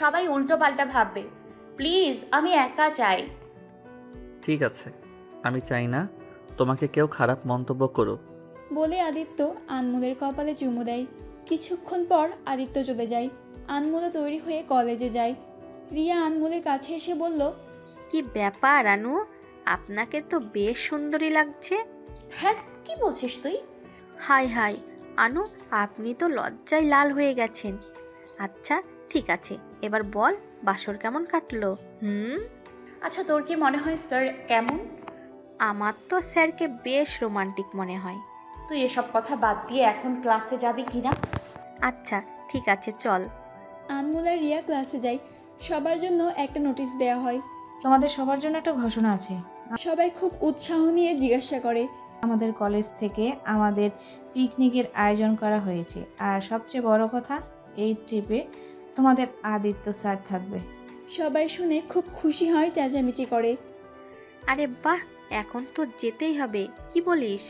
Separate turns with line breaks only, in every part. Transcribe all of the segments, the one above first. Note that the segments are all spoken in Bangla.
সবাই উল্টো পাল্টা ভাববে। প্লিজ, আমি একা চাই।
ঠিক আছে, আমি চাই না তোমাকে কেউ খারাপ মন্তব্য করুক।
বলে আদিত্য আনমোলের কপালে চুমু দেয়। কিছুক্ষণ পর আদিত্য চলে যায়। আনমোলও তৈরি হয়ে কলেজে যায়। রিয়া আনমোলের কাছে এসে বলল,
কি ব্যাপার আনু, আপনাকে তো বেশ সুন্দরী লাগছে।
হ্যাঁ, কি বলছিস তুই?
হাই হাই আনু, আপনি তো লজ্জায় লাল হয়ে গেছেন। আচ্ছা ঠিক আছে, এবার বল বাসর কেমন কাটলো?
আচ্ছা, তোর কি মনে হয় স্যার কেমন?
আমার তো স্যারকে বেশ রোমান্টিক মনে হয়।
তুই এসব কথা বাদ দিয়ে এখন ক্লাসে যাবি কিনা?
আচ্ছা ঠিক আছে, চল।
আনমোল আর রিয়া ক্লাসে যায়। সবার জন্য একটা নোটিশ দেওয়া হয়।
তোমাদের সবার জন্য একটা ঘোষণা আছে।
সবাই খুব উৎসাহ নিয়ে জিজ্ঞাসা করে,
আমাদের কলেজ থেকে আমাদের পিকনিকের আয়োজন করা হয়েছে, আর সবচেয়ে বড় কথা, এই ট্রিপে তোমাদের আদিত্য স্যার থাকবে।
সবাই শুনে খুব খুশি হয়, চেঁচামেচি করে।
আরে বাহ, এখন তো যেতেই হবে, কি বলিস?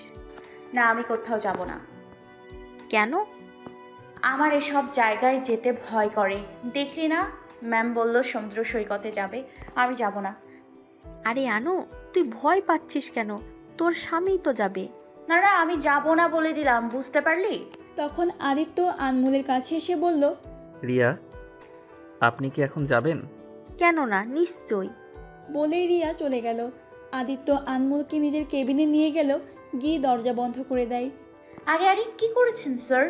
না, আমি কোথাও যাব না।
কেন?
আমার এসব জায়গায় যেতে ভয় করে। দেখলি না, ম্যাম বলল সমুদ্র সৈকতে যাবে, আমি যাব না।
আরে আনু, তুই ভয় পাচ্ছিস কেন? তোর স্বামী তো যাবে।
না না, আমি যাব না বলে দিলাম, বুঝতে পারলি?
তখন আদিত্য আনমোলের কাছে এসে বলল,
রিয়া, আপনি কি এখন যাবেন?
কেন না, নিশ্চয়ই।
বলেই রিয়া চলে গেল। আদিত্য আনমোলকে নিজের কেবিনে নিয়ে গেল, গিয়ে দরজা বন্ধ করে দেয়।
আরে আরে, কি করেছেন স্যার?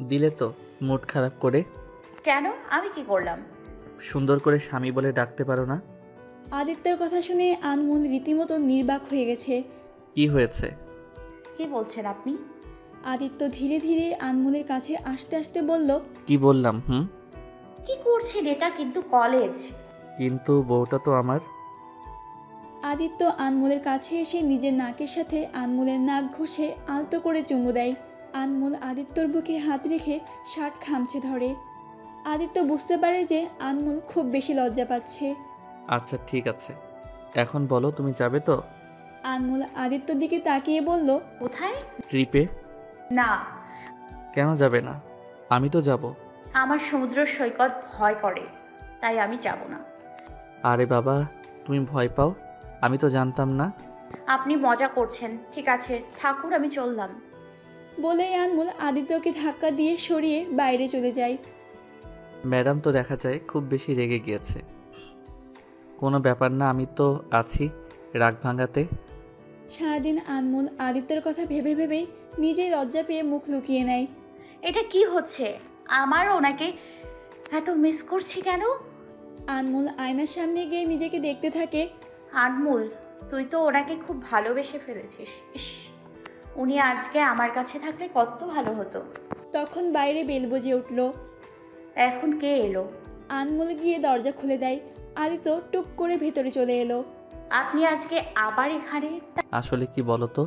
দিলে তো মুড খারাপ করে।
কেন, আমি কি করলাম?
সুন্দর করে স্বামী বলে ডাকতে পারো না?
আদিত্যের কথা শুনে আনমোল রীতিমতো নির্বাক হয়ে গেছে।
কি হয়েছে?
কি বলছেন আপনি?
আদিত্য ধীরে ধীরে আনমোলের কাছে আসতে আসতে বলল,
কি বললাম?
কি করছেন? এটা কিন্তু কলেজ।
কিন্তু বউটা তো আমার।
আদিত্য আনমোলের কাছে এসে নিজের নাকের সাথে আনমোলের নাক ঘষে আলতো করে চুমু দেয়। আনমোল আদিত্যর বুকে হাত রেখে শার্ট খামচে ধরে। আদিত্য বুঝতে পারে যে আনমোল খুব বেশি লজ্জা পাচ্ছে।
আচ্ছা ঠিক আছে, এখন বলো তুমি যাবে তো?
আনমোল আদিত্যর দিকে তাকিয়ে বলল,
কোথায়?
ট্রিপে।
না।
কেন যাবে না? আমি তো যাব।
আমার সমুদ্র সৈকত ভয় করে, তাই আমি যাব না।
আরে বাবা, তুমি ভয় পাও? আমি তো জানতাম না।
আপনি মজা করছেন। ঠিক আছে ঠাকুর, আমি চললাম।
বলেই আনমোল আদিত্যকে ধাক্কা দিয়ে সরিয়ে বাইরে চলে যায়।
ম্যাডাম তো দেখা যায় খুব বেশি রেগে গিয়েছে। কোনো ব্যাপার না, আমি তো আছি রাগ ভাঙাতে।
সারাদিন আনমোল আদিত্যর কথা ভেবে ভেবেই নিজেই লজ্জা পেয়ে মুখ লুকিয়ে নেয়।
এটা কি হচ্ছে? আমার ওনাকে এত মিস করছি কেন?
আনমোল আয়নার সামনে গিয়ে নিজেকে দেখতে থাকে।
আনমোল, তুই তো ওনাকে খুব ভালোবেসে ফেলেছিস। ইস, উনি আজকে আমার কাছে থাকলে কত ভালো হতো।
তখন বাইরে বেল বেজে উঠল।
এখন কে এলো?
আনমোল গিয়ে দরজা খুলে দেয়। আদিত্য টুক করে ভেতরে চলে এলো।
আপনি আজকে আবার এখানে?
আসলে কি বলো তো,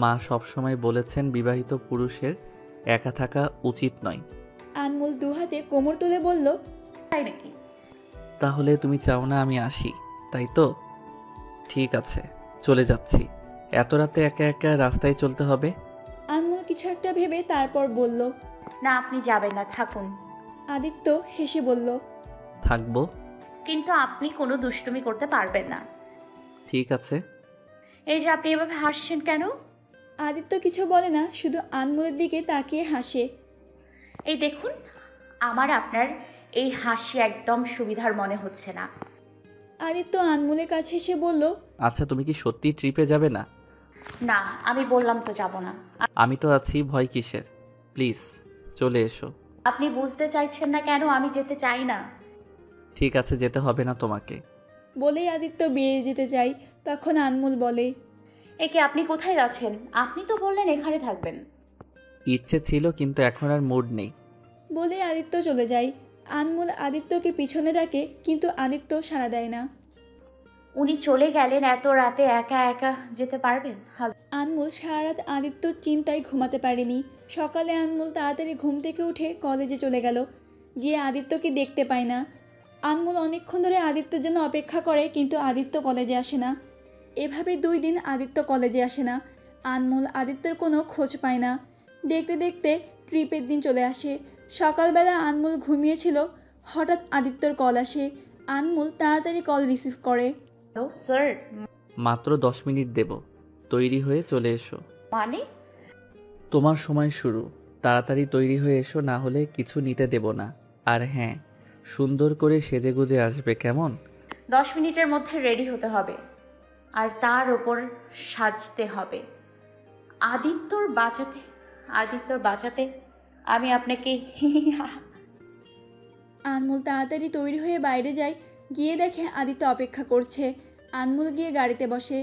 মা সবসময় বলেছেন বিবাহিত পুরুষের একা থাকা উচিত নয়।
আনমোল দুহাতে কোমর তুলে বলল,
তাই নাকি?
তাহলে তুমি চাও না আমি আসি, তাই তো? ঠিক আছে, চলে যাচ্ছি। এত রাতে একা একা রাস্তায় চলতে হবে?
আনমোল কিছু একটা ভেবে তারপর বলল,
না, আপনি যাবেন না, থাকুন।
আদিত্য হেসে বলল,
থাকবো।
কিন্তু আপনি কোনো দুষ্টুমি করতে পারবেন না।
ঠিক আছে।
এই যে আপনি এভাবে হাসছেন কেন?
আদিত্য কিছু বলে না, শুধু আনমোলের দিকে তাকিয়ে হাসে।
এই দেখুন, আমার আপনার এই হাসি একদম সুবিধার মনে হচ্ছে না।
আদিত্য আনমোলের কাছে এসে বলল,
আচ্ছা তুমি কি সত্যি ট্রিপে যাবে না?
না, আমি বললাম তো যাব না।
আমি তো আছি, ভয় কিসের? প্লিজ চলে এসো।
আপনি বুঝতে চাইছেন না কেন আমি যেতে চাই না?
ঠিক আছে, যেতে হবে না তোমাকে।
বলেই আদিত্য বেরিয়ে যেতে চায়। তখন আনমোল বলে,
একে আপনি কোথায় যাচ্ছেন? আপনি তো বললেন এখানে থাকবেন।
ইচ্ছে ছিল, কিন্তু এখন আর মুড নেই।
বলে আদিত্য চলে যায়। আনমোল আদিত্যকে পিছনে ডাকে, কিন্তু আদিত্য সাড়া দেয় না।
উনি চলে গেলেন, এত রাতে একা একা যেতে পারবেন?
আনমোল সারা রাত আদিত্যর চিন্তায় ঘুমাতে পারেনি। সকালে আনমোল তাড়াতাড়ি ঘুম থেকে উঠে কলেজে চলে গেল। গিয়ে আদিত্যকে দেখতে পায় না। আনমোল অনেকক্ষণ ধরে আদিত্যের জন্য অপেক্ষা করে, কিন্তু আদিত্য কলেজে আসে না। এভাবে 2 দিন আদিত্য কলেজে আসে না। আনমোল আদিত্যের কোনো খোঁজ পায় না। দেখতে দেখতে ট্রিপের দিন চলে আসে। সকালবেলা আনমোল ঘুমিয়েছিল, হঠাৎ আদিত্যর কল আসে। আনমোল তাড়াতাড়ি কল রিসিভ করে।
Hello sir.
মাত্র 10 মিনিট দেব, তৈরি হয়ে চলে এসো।
মানে?
তোমার সময় শুরু, তাড়াতাড়ি তৈরি হয়ে এসো, না হলে কিছু নিতে দেব না। আর হ্যাঁ, সুন্দর করে সেজেগুজে আসবে, কেমন?
10 মিনিটের মধ্যে রেডি হতে হবে, আর তার ওপর সাজতে হবে। আদিত্যর বাঁচাতে আমি আপনাকে
আনমোল তাড়াতাড়ি তৈরি হয়ে বাইরে যায়। গিয়ে দেখে আদিত্য অপেক্ষা করছে। আনমোল গিয়ে গাড়িতে বসে।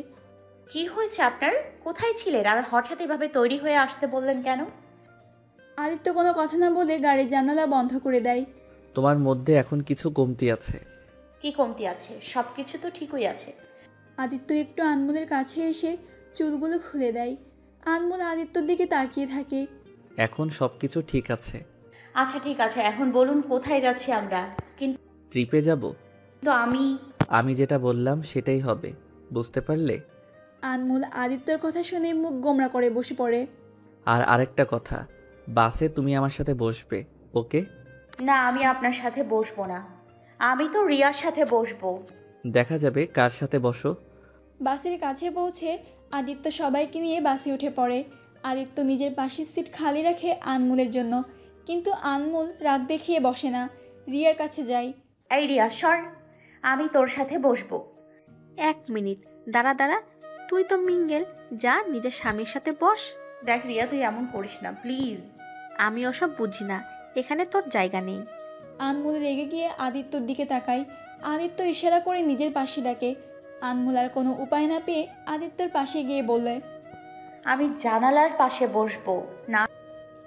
কি হয়েছে আপনার? কোথায় ছিলেন আর হঠাৎ এভাবে তৈরি হয়ে আসতে বললেন কেন?
আদিত্য কোনো কথা না বলে গাড়ির জানালা বন্ধ করে দেয়।
তোমার মধ্যে এখন কিছু কমতি আছে।
কি কমতি আছে? সব কিছু তো ঠিকই আছে।
আদিত্য একটু আনমোলের কাছে এসে চুলগুলো খুলে দেয়। আনমোল আদিত্যর দিকে তাকিয়ে থাকে।
এখন সব কিছু ঠিক আছে।
আচ্ছা ঠিক আছে, এখন বলুন কোথায় যাচ্ছি আমরা? কিন্তু
ট্রিপে যাব।
আমি
আমি যেটা বললাম সেটাই হবে, বুঝতে পারলে?
আনমোল আদিত্যর কথা শুনে মুখ গোমড়া করে বসে পড়ে।
আর আরেকটা কথা, বাসে তুমি আমার সাথে বসবে, ওকে?
না, আমি আপনার সাথে বসবো না। আমি তো রিয়ার সাথে বসবো।
দেখা যাবে কার সাথে বসো।
বাসের কাছে পৌঁছে আদিত্য সবাইকে নিয়ে বাসে উঠে পড়ে। আদিত্য নিজের পাশের সিট খালি রাখে আনমোলের জন্য, কিন্তু আনমোল রাগ দেখিয়ে বসে না, রিয়ার কাছে যায়।
এই রিয়া সর, আমি তোর সাথে বসবো।
1 মিনিট দাঁড়া দাঁড়া, তুই তো মিঙ্গেল, যা নিজের স্বামীর সাথে বস।
দেখ রিয়া, তুই এমন করিস না প্লিজ।
আমি ওসব বুঝি না, এখানে তোর জায়গা নেই।
আনমোল রেগে গিয়ে আদিত্যর দিকে তাকায়। আদিত্য ইশারা করে নিজের পাশে ডাকে। আনমোল আর কোনো উপায় না পেয়ে আদিত্যর পাশে গিয়ে বললে,
আমি জানালার পাশে বসবো না।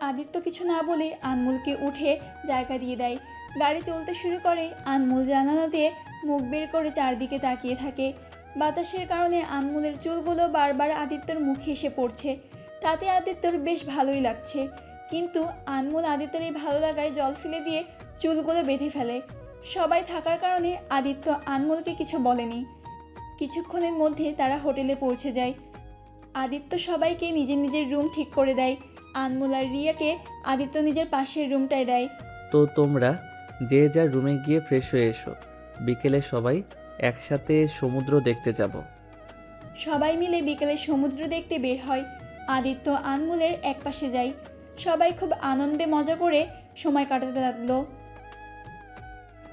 আদিত্য কিছু না বলে আনমোলকে উঠে জায়গা দিয়ে দেয়। গাড়ি চলতে শুরু করে। আনমোল জানালা দিয়ে মুখ বের করে চারদিকে তাকিয়ে থাকে। বাতাসের কারণে আনমোলের চুলগুলো বারবার আদিত্যর মুখে এসে পড়ছে। তাতে আদিত্যর বেশ ভালোই লাগছে, কিন্তু আনমোল আদিত্যর এই ভালো লাগায় জল ফেলে দিয়ে চুলগুলো বেঁধে ফেলে। সবাই থাকার কারণে আদিত্য আনমোলকে কিছু বলেনি। কিছুক্ষণের মধ্যে তারা হোটেলে পৌঁছে যায়। আদিত্য সবাইকে নিজের নিজের রুম ঠিক করে দেয়। আনমোল আর রিয়াকে আদিত্য নিজের পাশের রুমটায় দেয়।
তো তোমরা যে যার রুমে গিয়ে ফ্রেশ হয়ে এসো, বিকেলে সবাই একসাথে সমুদ্র দেখতে যাব।
সবাই মিলে বিকেলে সমুদ্র দেখতে বের হয়। আদিত্য আনমোলের এক পাশে যায়। সবাই খুব আনন্দে মজা করে সময় কাটাতে লাগলো।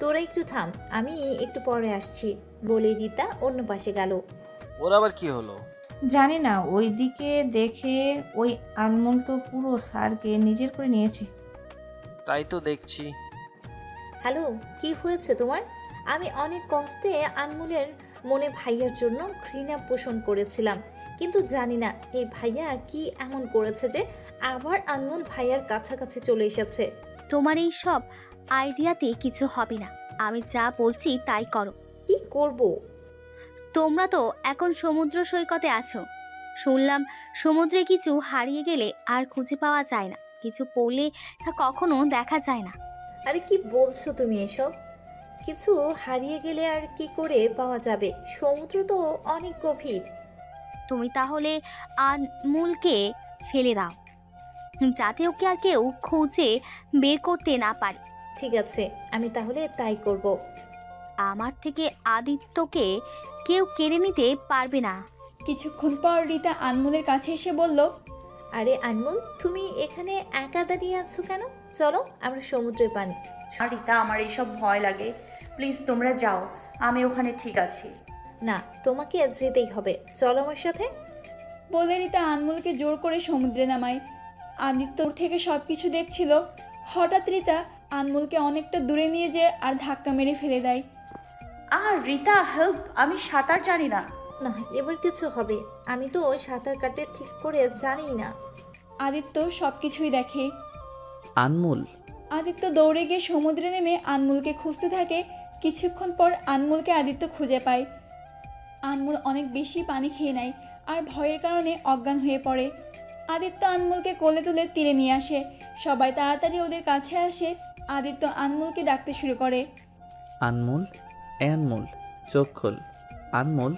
তোরা একটু থাম, আমি একটু পরে আসছি বলে রিতা অন্য পাশে গেল।
ওর আবার কি হলো?
জানি না, ওই দিকে দেখে ওই আনমোল তো পুরো স্যারকে নিজের করে নিয়েছে।
তাই তো দেখছি।
হ্যালো, কি হয়েছে তোমার? আমি অনেক কষ্টে আনমোলের মনে ভাইয়ার জন্য ঘৃণা পোষণ করেছিলাম, কিন্তু জানি না এই ভাইয়া কি এমন করেছে যে আবার আনমোল ভাইয়ার কাছাকাছি চলে এসেছে।
তোমার এই সব আইডিয়াতে কিছু হবে না, আমি যা বলছি তাই করো।
কি করব?
তোমরা তো এখন সমুদ্র সৈকতে আছো, শুনলাম সমুদ্রে কিছু হারিয়ে গেলে আর খুঁজে পাওয়া যায় না, কিছু পড়লে তা কখনো দেখা যায় না।
আরে কি বলছো তুমি এসব? কিছু হারিয়ে গেলে আর কি করে পাওয়া যাবে? সমুদ্র তো অনেক গভীর।
তুমি তাহলে আনমুলকে ফেলে দাও, যাতে ওকে আর কেউ খুঁজে বের করতে না পারে।
ঠিক আছে, আমি তাহলে তাই করব।
আমার থেকে আদিত্যকে কেউ কেড়ে নিতে পারবে না।
কিছুক্ষণ পর রিতা আনমোলের কাছে এসে বলল,
আরে আনমোল, তুমি এখানে একা দাঁড়িয়ে আছো কেন? চলো আমরা সমুদ্রে পানি।
আর রিতা, আমার এইসব ভয় লাগে, প্লিজ তোমরা যাও, আমি ওখানে ঠিক আছি।
না, তোমাকে যেতেই হবে, চলো আমার সাথে।
বলে রিতা আনমোলকে জোর করে সমুদ্রে নামায়। আদিত্য দূর থেকে সব কিছু দেখছিল। হঠাৎ রিতা আনমোলকে অনেকটা দূরে নিয়ে যেয়ে আর ধাক্কা মেরে ফেলে দেয়।
আর রিতা হেল্প, আমি সাঁতার জানি না।
না, এবার কিছু হবে, আমি তো সাঁতার কাটতে ঠিক করে জানি না।
আদিত্য সব কিছুই দেখে।
আনমোল,
আদিত্য দৌড়ে গিয়ে সমুদ্রে নেমে আনমোলকে খুঁজতে থাকে। কিছুক্ষণ পর আনমোলকে আদিত্য খুঁজে পায়। আনমোল অনেক বেশি পানি খেয়ে নেয় আর ভয়ের কারণে অজ্ঞান হয়ে পড়ে। আদিত্য আনমোলকে কোলে তুলে তীরে নিয়ে আসে। সবাই তাড়াতাড়ি ওদের কাছে আসে। আদিত্য আনমোলকে ডাকতে শুরু করে।
আনমোল, আনমোল, চোখ খোল। আনমোল।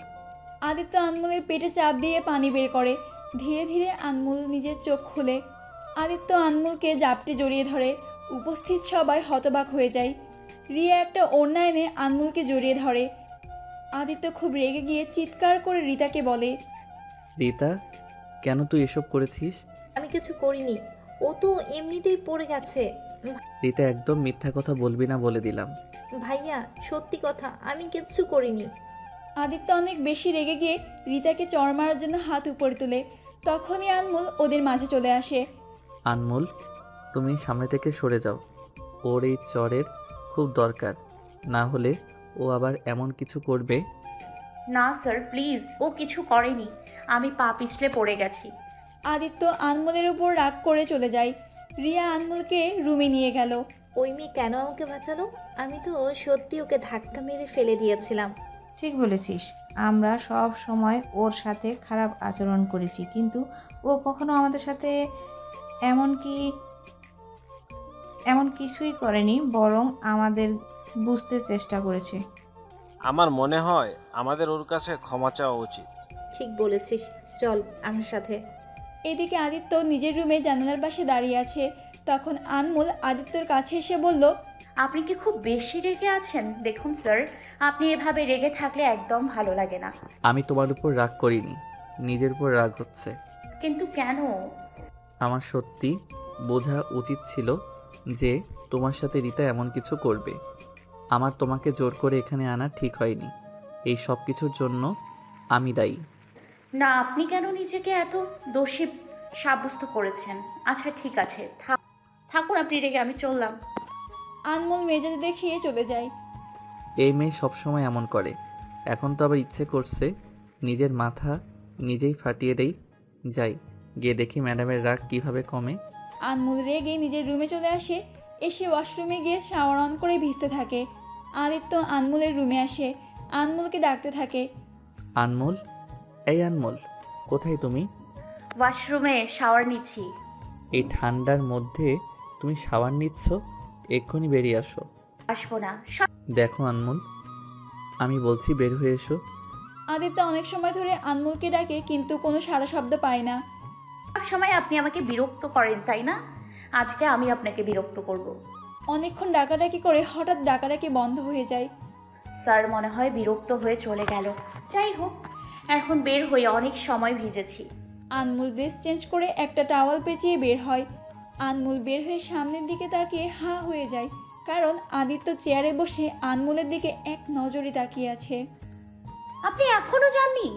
আদিত্য আনমোলের পেটে চাপ দিয়ে পানি বের করে। ধীরে ধীরে আনমোল নিজের চোখ খুলে। আদিত্য আনমোলকে জাপটে জড়িয়ে ধরে। উপস্থিত সবাই হতবাক হয়ে যায়। রিয়া একটা ওড়না এনে আনমোলকে জড়িয়ে ধরে। আদিত্য খুব রেগে গিয়ে চিৎকার করে রিতাকে বলে,
রিতা, কেন তুই এসব করেছিস?
আমি কিছু করিনি, ও তো এমনিতেই পড়ে গেছে।
রিতা, একদম মিথ্যা কথা বলবি না বলে দিলাম।
ভাইয়া সত্যি কথা, আমি কিচ্ছু করিনি।
আদিত্য অনেক বেশি রেগে গিয়ে রিতাকে চড় মারার জন্য হাত উপরে তোলে। তখনই আনমোল ওদের মাঝে চলে আসে।
আনমোল, তুমি সামনে থেকে সরে যাও। ওর এই চরের খুব দরকার, না হলে ও আবার এমন কিছু করবে।
না স্যার প্লিজ, ও কিছু করেনি, আমি পা পিছলে পড়ে গেছি।
আদিত্য আনমোলের উপর রাগ করে চলে যায়। রিয়া আনমোলকে রুমে নিয়ে গেল।
ওই মেয়ে কেন আমাকে বাঁচালো? আমি তো সত্যি ওকে ধাক্কা মেরে ফেলে দিয়েছিলাম।
ঠিক বলেছিস, আমরা সব সময় ওর সাথে খারাপ আচরণ করেছি, কিন্তু ও কখনো আমাদের সাথে এমন কিছুই করেনি, বরং আমাদের বুঝতে চেষ্টা করেছে।
আমার মনে হয় আমাদের ওর কাছে ক্ষমা চাওয়া উচিত।
ঠিক বলেছিস, চল আমার সাথে।
এদিকে আদিত্য নিজের রুমে জানালার পাশে দাঁড়িয়ে আছে। তখন আনমোল আদিত্যর কাছে এসে বলল,
আপনি কি খুব বেশি রেগে আছেন? দেখুন স্যার, আপনি এভাবে রেগে থাকলে একদম ভালো লাগে না।
আমি তোমার উপর রাগ করিনি, নিজের উপর রাগ হচ্ছে।
কিন্তু কেন?
আমার সত্যি বোঝা উচিত ছিল যে তোমার সাথে রিতা এমন কিছু করবে। আমার তোমাকে জোর করে এখানে আনা ঠিক হয়নি। এই সব কিছুর জন্য আমি দায়ী।
না, আপনি কেন নিজেকে এত দোষী সাব্যস্ত করেছেন? আচ্ছা ঠিক আছে, থাকুন আপনি রেগে, আমি চললাম।
আনমোল মেজাজ দেখিয়ে চলে যায়।
এই মেয়ে সবসময় এমন করে, এখন তো আবার ইচ্ছে করছে নিজের মাথা নিজেই ফাটিয়ে দেই। যাই গিয়ে দেখি ম্যাডামের রাগ কিভাবে কমে।
আনমোল রেগে নিজের রুমে চলে আসে। এসে ওয়াশরুমে গিয়ে শাওয়ার অন করে ভিজতে থাকে। আদিত্য আনমোলের রুমে আসে, আনমোলকে ডাকতে থাকে।
আনমোল, এই আনমোল, কোথায় তুমি?
ওয়াশরুমে শাওয়ার নিচ্ছি।
এই ঠান্ডার মধ্যে তুমি শাওয়ার নিচ্ছ? এক্ষুনি বেরিয়ে আসো।
আসবো না।
দেখো আনমোল, আমি বলছি বের হয়ে এসো।
আদিত্য অনেক সময় ধরে আনমোলকে ডাকে, কিন্তু কোনো সাড়া শব্দ পায় না।
সব সময় আপনি আমাকে বিরক্ত করেন তাই না? আজকে আমি আপনাকে বিরক্ত করব।
অনেকক্ষণ ডাকাডাকি করে হঠাৎ ডাকাডাকি বন্ধ হয়ে যায়।
স্যার মনে হয় বিরক্ত হয়ে চলে গেল। যাই হোক, এখন বের হয়ে অনেক সময় ভিজেছি।
আনমোল ড্রেস চেঞ্জ করে একটা টাওয়াল পেঁচিয়ে বের হয়। আনমোল বের হয়ে সামনের দিকে তাকিয়ে হাঁ হয়ে যায়, কারণ আদিত্য চেয়ারে বসে আনমোলের দিকে এক নজরে তাকিয়ে আছে।
আপনি এখনো যাননি?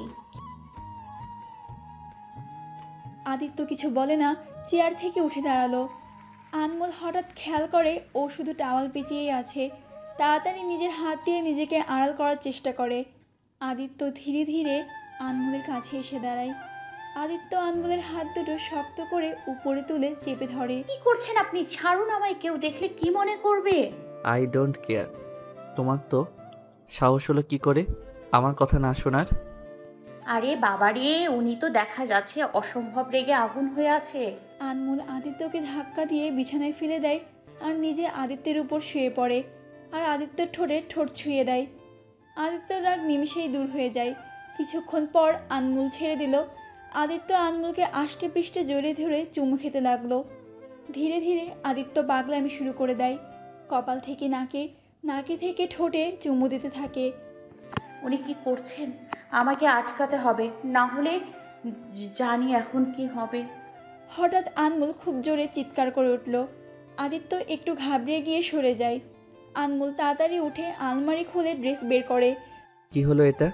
আদিত্য কিছু বলে না, চেয়ার থেকে উঠে দাঁড়ালো। আনমোল হঠাৎ খেয়াল করে ও শুধু টাওয়াল পেঁচিয়েই আছে। তাড়াতাড়ি নিজের হাত দিয়ে নিজেকে আড়াল করার চেষ্টা করে। আদিত্য ধীরে ধীরে আনমোলের কাছে এসে দাঁড়ায়। আদিত্য আনমোলের হাত দুটো শক্ত করে উপরে তুলে চেপে ধরে।
কি করছেন আপনি? ছাড়ুন আমায়, কেউ দেখলে কি মনে করবে?
I don't care. তোমার তো সাহস হলো কি করে আমার কথা না শোনার?
আরে বাবারে, উনি তো দেখা যাচ্ছে অসম্ভব রেগে আগুন হয়ে আছে।
আনমোল আদিত্যকে ধাক্কা দিয়ে বিছানায় ফেলে দেয় আর নিজে আদিত্যের উপর শুয়ে পড়ে আর আদিত্যর ঠোঁটে ঠোঁট ছুঁয়ে দেয়। আদিত্যর রাগ নিমিষেই দূর হয়ে যায়। কিছুক্ষণ পর আনমোল ছেড়ে দিল। আদিত্য আনমোলকে আষ্টে পৃষ্ঠে জড়িয়ে ধরে চুমু খেতে লাগলো। ধীরে ধীরে আদিত্য পাগলামি শুরু করে দেয়। কপাল থেকে নাকে, নাকে থেকে ঠোঁটে চুমু দিতে থাকে।
উনি কি করছেন? আমাকে আটকাতে হবে, না হলে জানি এখন কি হবে।
হঠাৎ আনমোল খুব জোরে চিৎকার করে উঠল। আদিত্য একটু ঘাবড়ে গিয়ে সরে যায়। আনমোল তাড়াতাড়ি উঠে আলমারি খুলে ড্রেস বের করে।
কি হলো এটা?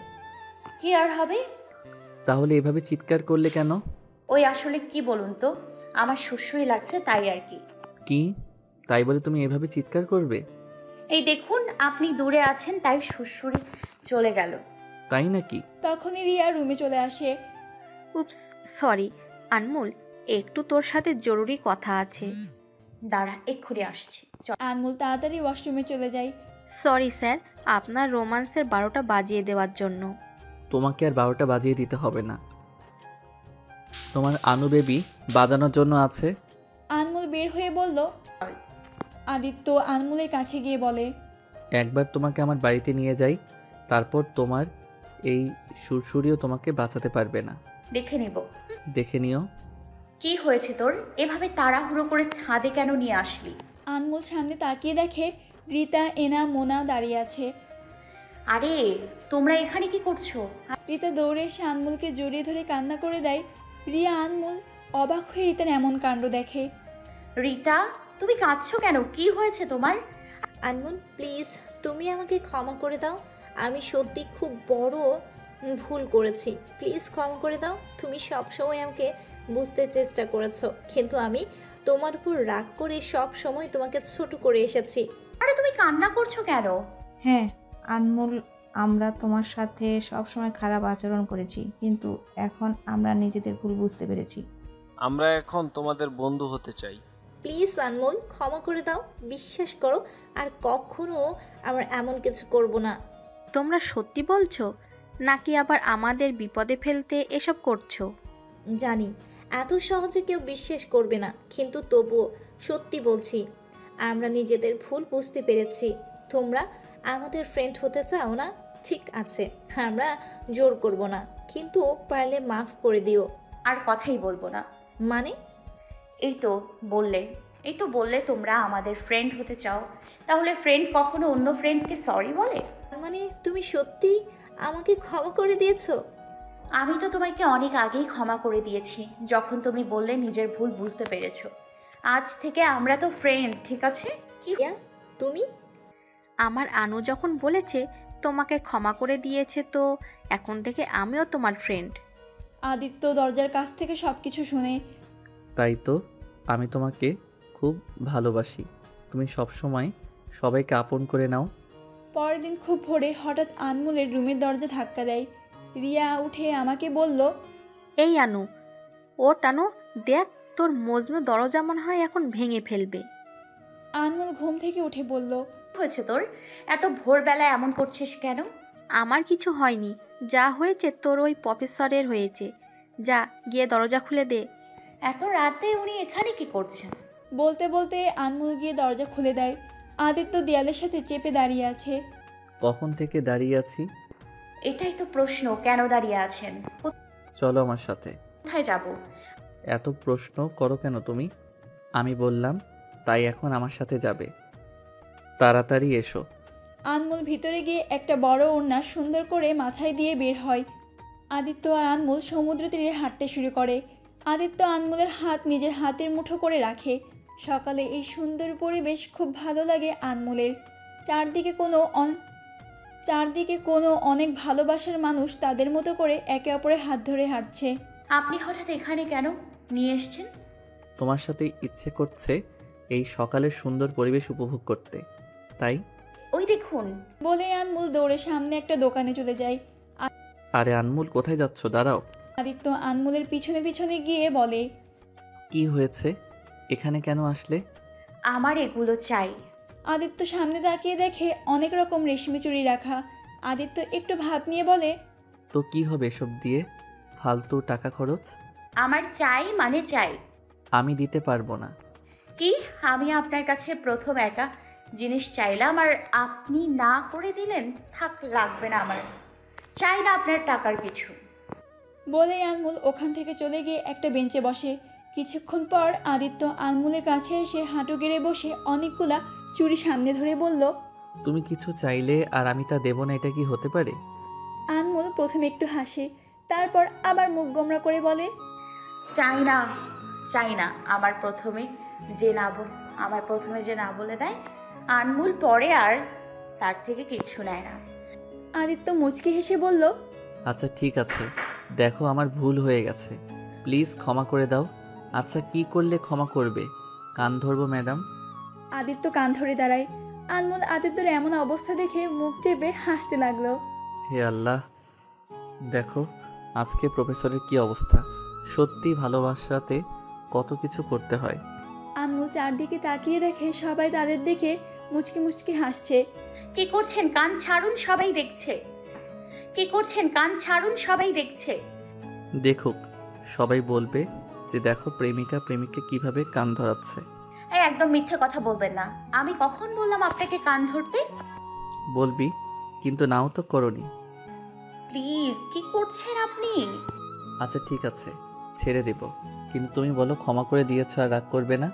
কি আর হবে?
তাহলে এভাবে চিৎকার করলে কেন?
ওই আসলে কি বলুন তো, আমার সুসুই লাগছে তাই আর কি।
কি তাই বলে তুমি এভাবে চিৎকার করবে?
এই দেখুন, আপনি দূরে আছেন তাই সুসুরি চলে গেল।
তাই নাকি?
তখনই রিয়া রুমে চলে আসে।
উপস, সরি আনমোল, একটু তোর সাথে জরুরি কথা আছে।
দাঁড়া, এক্ষুনি আসছি।
আনমোল তাড়াতাড়ি ওয়াশরুমে চলে যায়।
সরি স্যার, আপনার রোমান্সের 12টা বাজিয়ে দেওয়ার জন্য।
তোমাকে আর 12টা বাজিয়ে দিতে হবে না, তোমার আনু বেবি বাজানোর জন্য আছে।
আনমোল বের হয়ে বলল। আদিত্য আনমোলের কাছে গিয়ে বলে,
একবার তোমাকে আমার বাড়িতে নিয়ে যাই, তারপর তোমার এই সুরসুরিও তোমাকে বাঁচাতে পারবে না।
দেখে নিব।
দেখে নিও।
কি হয়েছে তোর? এভাবে তাড়াহুড়ো করে ছাদে কেন নিয়ে আসলি?
আনমোল সামনে তাকিয়ে দেখে রিতা, এনা, মোনা দাঁড়িয়ে আছে।
আরে তোমরা এখানে কি করছো?
রিতা দৌড়ে এসে আনমোলকে জড়িয়ে ধরে কান্না করে দেয়। রিয়া, আনমোল অবাক হয়ে রিতার এমন কাণ্ড দেখে।
রিতা, তুমি কাঁদছো কেন? কি হয়েছে তোমার?
আনমোল প্লিজ, তুমি আমাকে ক্ষমা করে দাও। আমি সত্যি খুব বড় ভুল করেছি, প্লিজ ক্ষমা করে দাও। তুমি সবসময় আমাকে বুঝতে চেষ্টা করেছো, কিন্তু আমি তোমার উপর রাগ করে সব সময় তোমাকে ছোট করে এসেছি।
আরে তুমি কান্না করছো কেন?
হ্যাঁ আনমোল, আমরা তোমার সাথে সবসময় খারাপ আচরণ করেছি, কিন্তু এখন আমরা নিজেদের ভুল বুঝতে পেরেছি।
আমরা এখন তোমাদের বন্ধু হতে চাই।
প্লিজ আনমোল, ক্ষমা করে দাও। বিশ্বাস করো, আর কখনো আমরা এমন কিছু করব না।
তোমরা সত্যি বলছো নাকি আবার আমাদের বিপদে ফেলতে এসব করছো?
জানি এত সহজে কেউ বিশ্বাস করবে না, কিন্তু তবুও সত্যি বলছি, আমরা নিজেদের ভুল বুঝতে পেরেছি। তোমরা আমাদের ফ্রেন্ড হতে চাও না? ঠিক আছে, আমরা জোর করব না, কিন্তু পারলে মাফ করে দিও।
আর কথাই বলবো না।
মানে?
এই তো বললে তোমরা আমাদের ফ্রেন্ড হতে চাও, তাহলে ফ্রেন্ড কখনো অন্য ফ্রেন্ডকে সরি বলে?
তার মানে তুমি সত্যি আমাকে ক্ষমা করে দিয়েছো?
আমি তো তোমাকে অনেক আগেই ক্ষমা করে দিয়েছি, যখন তুমি বললে নিজের ভুল বুঝতে পেরেছো। আজ থেকে আমরা তো ফ্রেন্ড, ঠিক আছে? কি
ইয়া, তুমি?
আমার আনু যখন বলেছে তোমাকে ক্ষমা করে দিয়েছে, তো এখন থেকে আমিও তোমার ফ্রেন্ড।
আদিত্য দরজার কাছ থেকে সব কিছু শুনে।
তাই তো, আমি তোমাকে খুব ভালোবাসি। তুমি সবসময় সবাইকে আপন করে নাও।
পরের দিন খুব ভোরে হঠাৎ আনমোলের রুমের দরজা ধাক্কা দেয়। রিয়া উঠে আমাকে বলল,
এই আনু, ও টানু, দেখ তোর মজনু দরজা মনে হয় এখন ভেঙে ফেলবে।
আনমোল ঘুম থেকে উঠে বলল,
হয়েছে তোর? এত ভোরবেলায় এমন করছিস কেন?
আমার কিছু হয়নি, যা হয়েছে তোর ওই প্রফেসরের হয়েছে। যা গিয়ে দরজা খুলে দে।
এত রাতে উনি এখানে কি করছেন?
বলতে বলতে আনমোল গিয়ে দরজা খুলে দেয়। আদিত্য দেয়ালের সাথে চেপে দাঁড়িয়ে আছে।
কখন থেকে দাঁড়িয়ে আছি?
এটাই তো প্রশ্ন, কেন দাঁড়িয়ে আছেন?
চলো আমার সাথে।
কোথায় যাব?
এত প্রশ্ন করো কেন তুমি? আমি বললাম তাই এখন আমার সাথে যাবে। তাড়াতাড়ি এসো।
আনমোল ভিতরে গিয়ে একটা বড় ওড়না সুন্দর করে মাথায় দিয়ে বের হয়। আদিত্য আর আনমোল সমুদ্র তীরে হাঁটতে শুরু করে। আদিত্য আনমোলের হাত নিজের হাতের মুঠো করে রাখে। সকালে এই সুন্দর পরিবেশ খুব ভালো লাগে আনমোলের। চারদিকে কোনো অনেক ভালোবাসার মানুষ তাদের মতো করে একে অপরের হাত ধরে হাঁটছে।
আপনি হঠাৎ এখানে কেন নিয়ে এসেছেন?
তোমার সাথে ইচ্ছে করছে এই সকালের সুন্দর পরিবেশ উপভোগ করতে, তাই।
ওই দেখুন।
বলে আনমোল দৌড়ে সামনে একটা দোকানে চলে যায়।
আরে আনমুল, কোথায় যাচ্ছ? দাঁড়াও।
আদিত্য আনমোলের পিছনে পিছনে গিয়ে বলে,
কি হয়েছে? এখানে কেন আসলে?
আমার এগুলো চাই।
আদিত্য সামনে তাকিয়ে দেখে অনেক রকম রেশমি চুড়ি রাখা। আদিত্য একটু ভাব নিয়ে বলে,
তো কি হবে এসব দিয়ে? ফালতু টাকা খরচ।
আমার চাই মানে চাই।
আমি দিতে পারবো না।
কি? আমি আপনার কাছে প্রথম একা জিনিস চাইলাম আর আপনি না করে দিলেন? থাক, লাগবে না আমার। চাই না আপনার টাকার কিছু।
বলে আনমোল ওখান থেকে চলে গিয়ে একটা বেঞ্চে বসে। কিছুক্ষণ পর আদিত্য আনমোলের কাছে এসে হাঁটু গেড়ে বসে অনেকগুলা চুড়ি সামনে ধরে বলল,
তুমি কিছু চাইলে আর আমি তা দেবো না, এটা কি হতে পারে?
আনমোল প্রথমে একটু হাসে, তারপর আবার মুখ গোমরা করে বলে,
চাই না। আমার প্রথমে যে না বলে দেয় আনমুল, পরে আর তার থেকে কিছু নেয় না।
আদিত্য মুচকি হেসে বলল,
আচ্ছা ঠিক আছে, দেখো আমার ভুল হয়ে গেছে, প্লিজ ক্ষমা করে দাও। আচ্ছা কি করলে ক্ষমা করবে? কান ধরবো ম্যাডাম?
আদিত্য কান ধরে দাঁড়ায়। আনমোল আদিত্যর এমন অবস্থা দেখে মুখ চেপে হাসতে লাগলো।
হে আল্লাহ, দেখো আজকে প্রফেসরের কি অবস্থা। সত্যি ভালোবাসাতে কত কিছু করতে হয়।
আনমোল চারদিকে তাকিয়ে দেখে সবাই তাদের দেখে মুচকি মুচকি হাসছে।
কি করছেন? কান ছাড়ুন, সবাই দেখছে।
দেখুক, সবাই বলবে যে দেখো প্রেমিকা প্রেমিককে কিভাবে কান ধরাচ্ছে।
এই একদম মিথ্যে কথা বলবেন না। আমি কখন বললাম আপনাকে কান ধরতে?
বলবি, কিন্তু নাও তো করনি।
প্লিজ, কি করছেন আপনি?
আচ্ছা ঠিক আছে, ছেড়ে দেব, কিন্তু তুমি বলো ক্ষমা করে দিয়েছো আর রাগ করবে না?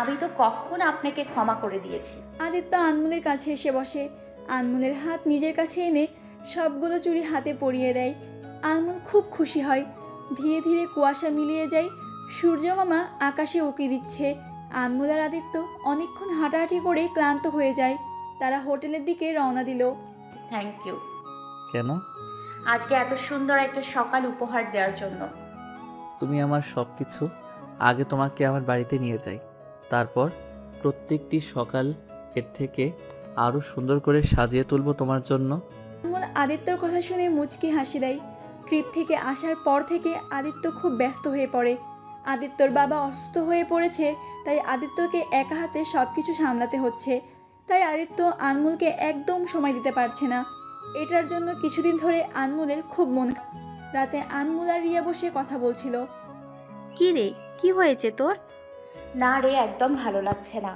আমি তো কখন আপনাকে ক্ষমা করে দিয়েছি।
আদিত্য আনমোলের কাছে এসে বসে। আনমোলের হাত নিজের কাছে এনে সবগুলো চুড়ি হাতে পরিয়ে দেয়। আনমোল খুব খুশি হয়। ধীরে ধীরে কুয়াশা মিলিয়ে যায়। সূর্য মামা আকাশে উঁকি দিচ্ছে। আনমোল আর আদিত্য অনেকক্ষণ হাঁটাহাঁটি করে ক্লান্ত হয়ে যায়। তারা হোটেলের দিকে রওনা দিল।
থ্যাংক ইউ
কেন?
আজকে এত সুন্দর একটা সকাল উপহার দেওয়ার জন্য।
তুমি আমার সব কিছু। আগে তোমাকে আমার বাড়িতে নিয়ে যাই, তারপর প্রত্যেকটি সকাল এর থেকে আরও সুন্দর করে সাজিয়ে তুলবো তোমার জন্য।
আনমোল আদিত্যর কথা শুনে মুচকি হাসি দেয়। ট্রিপ থেকে আসার পর থেকে আদিত্য খুব ব্যস্ত হয়ে পড়ে। আদিত্যর বাবা অসুস্থ হয়ে পড়েছে, তাই আদিত্যকে একা হাতে সব কিছু সামলাতে হচ্ছে। তাই আদিত্য আনমোলকে একদম সময় দিতে পারছে না। এটার জন্য কিছুদিন ধরে আনমোলের খুব মন খারাপ। রাতে আনমোল আর রিয়া বসে কথা বলছিল।
কি রে, কি হয়েছে তোর?
না রে, একদম ভালো লাগছে না।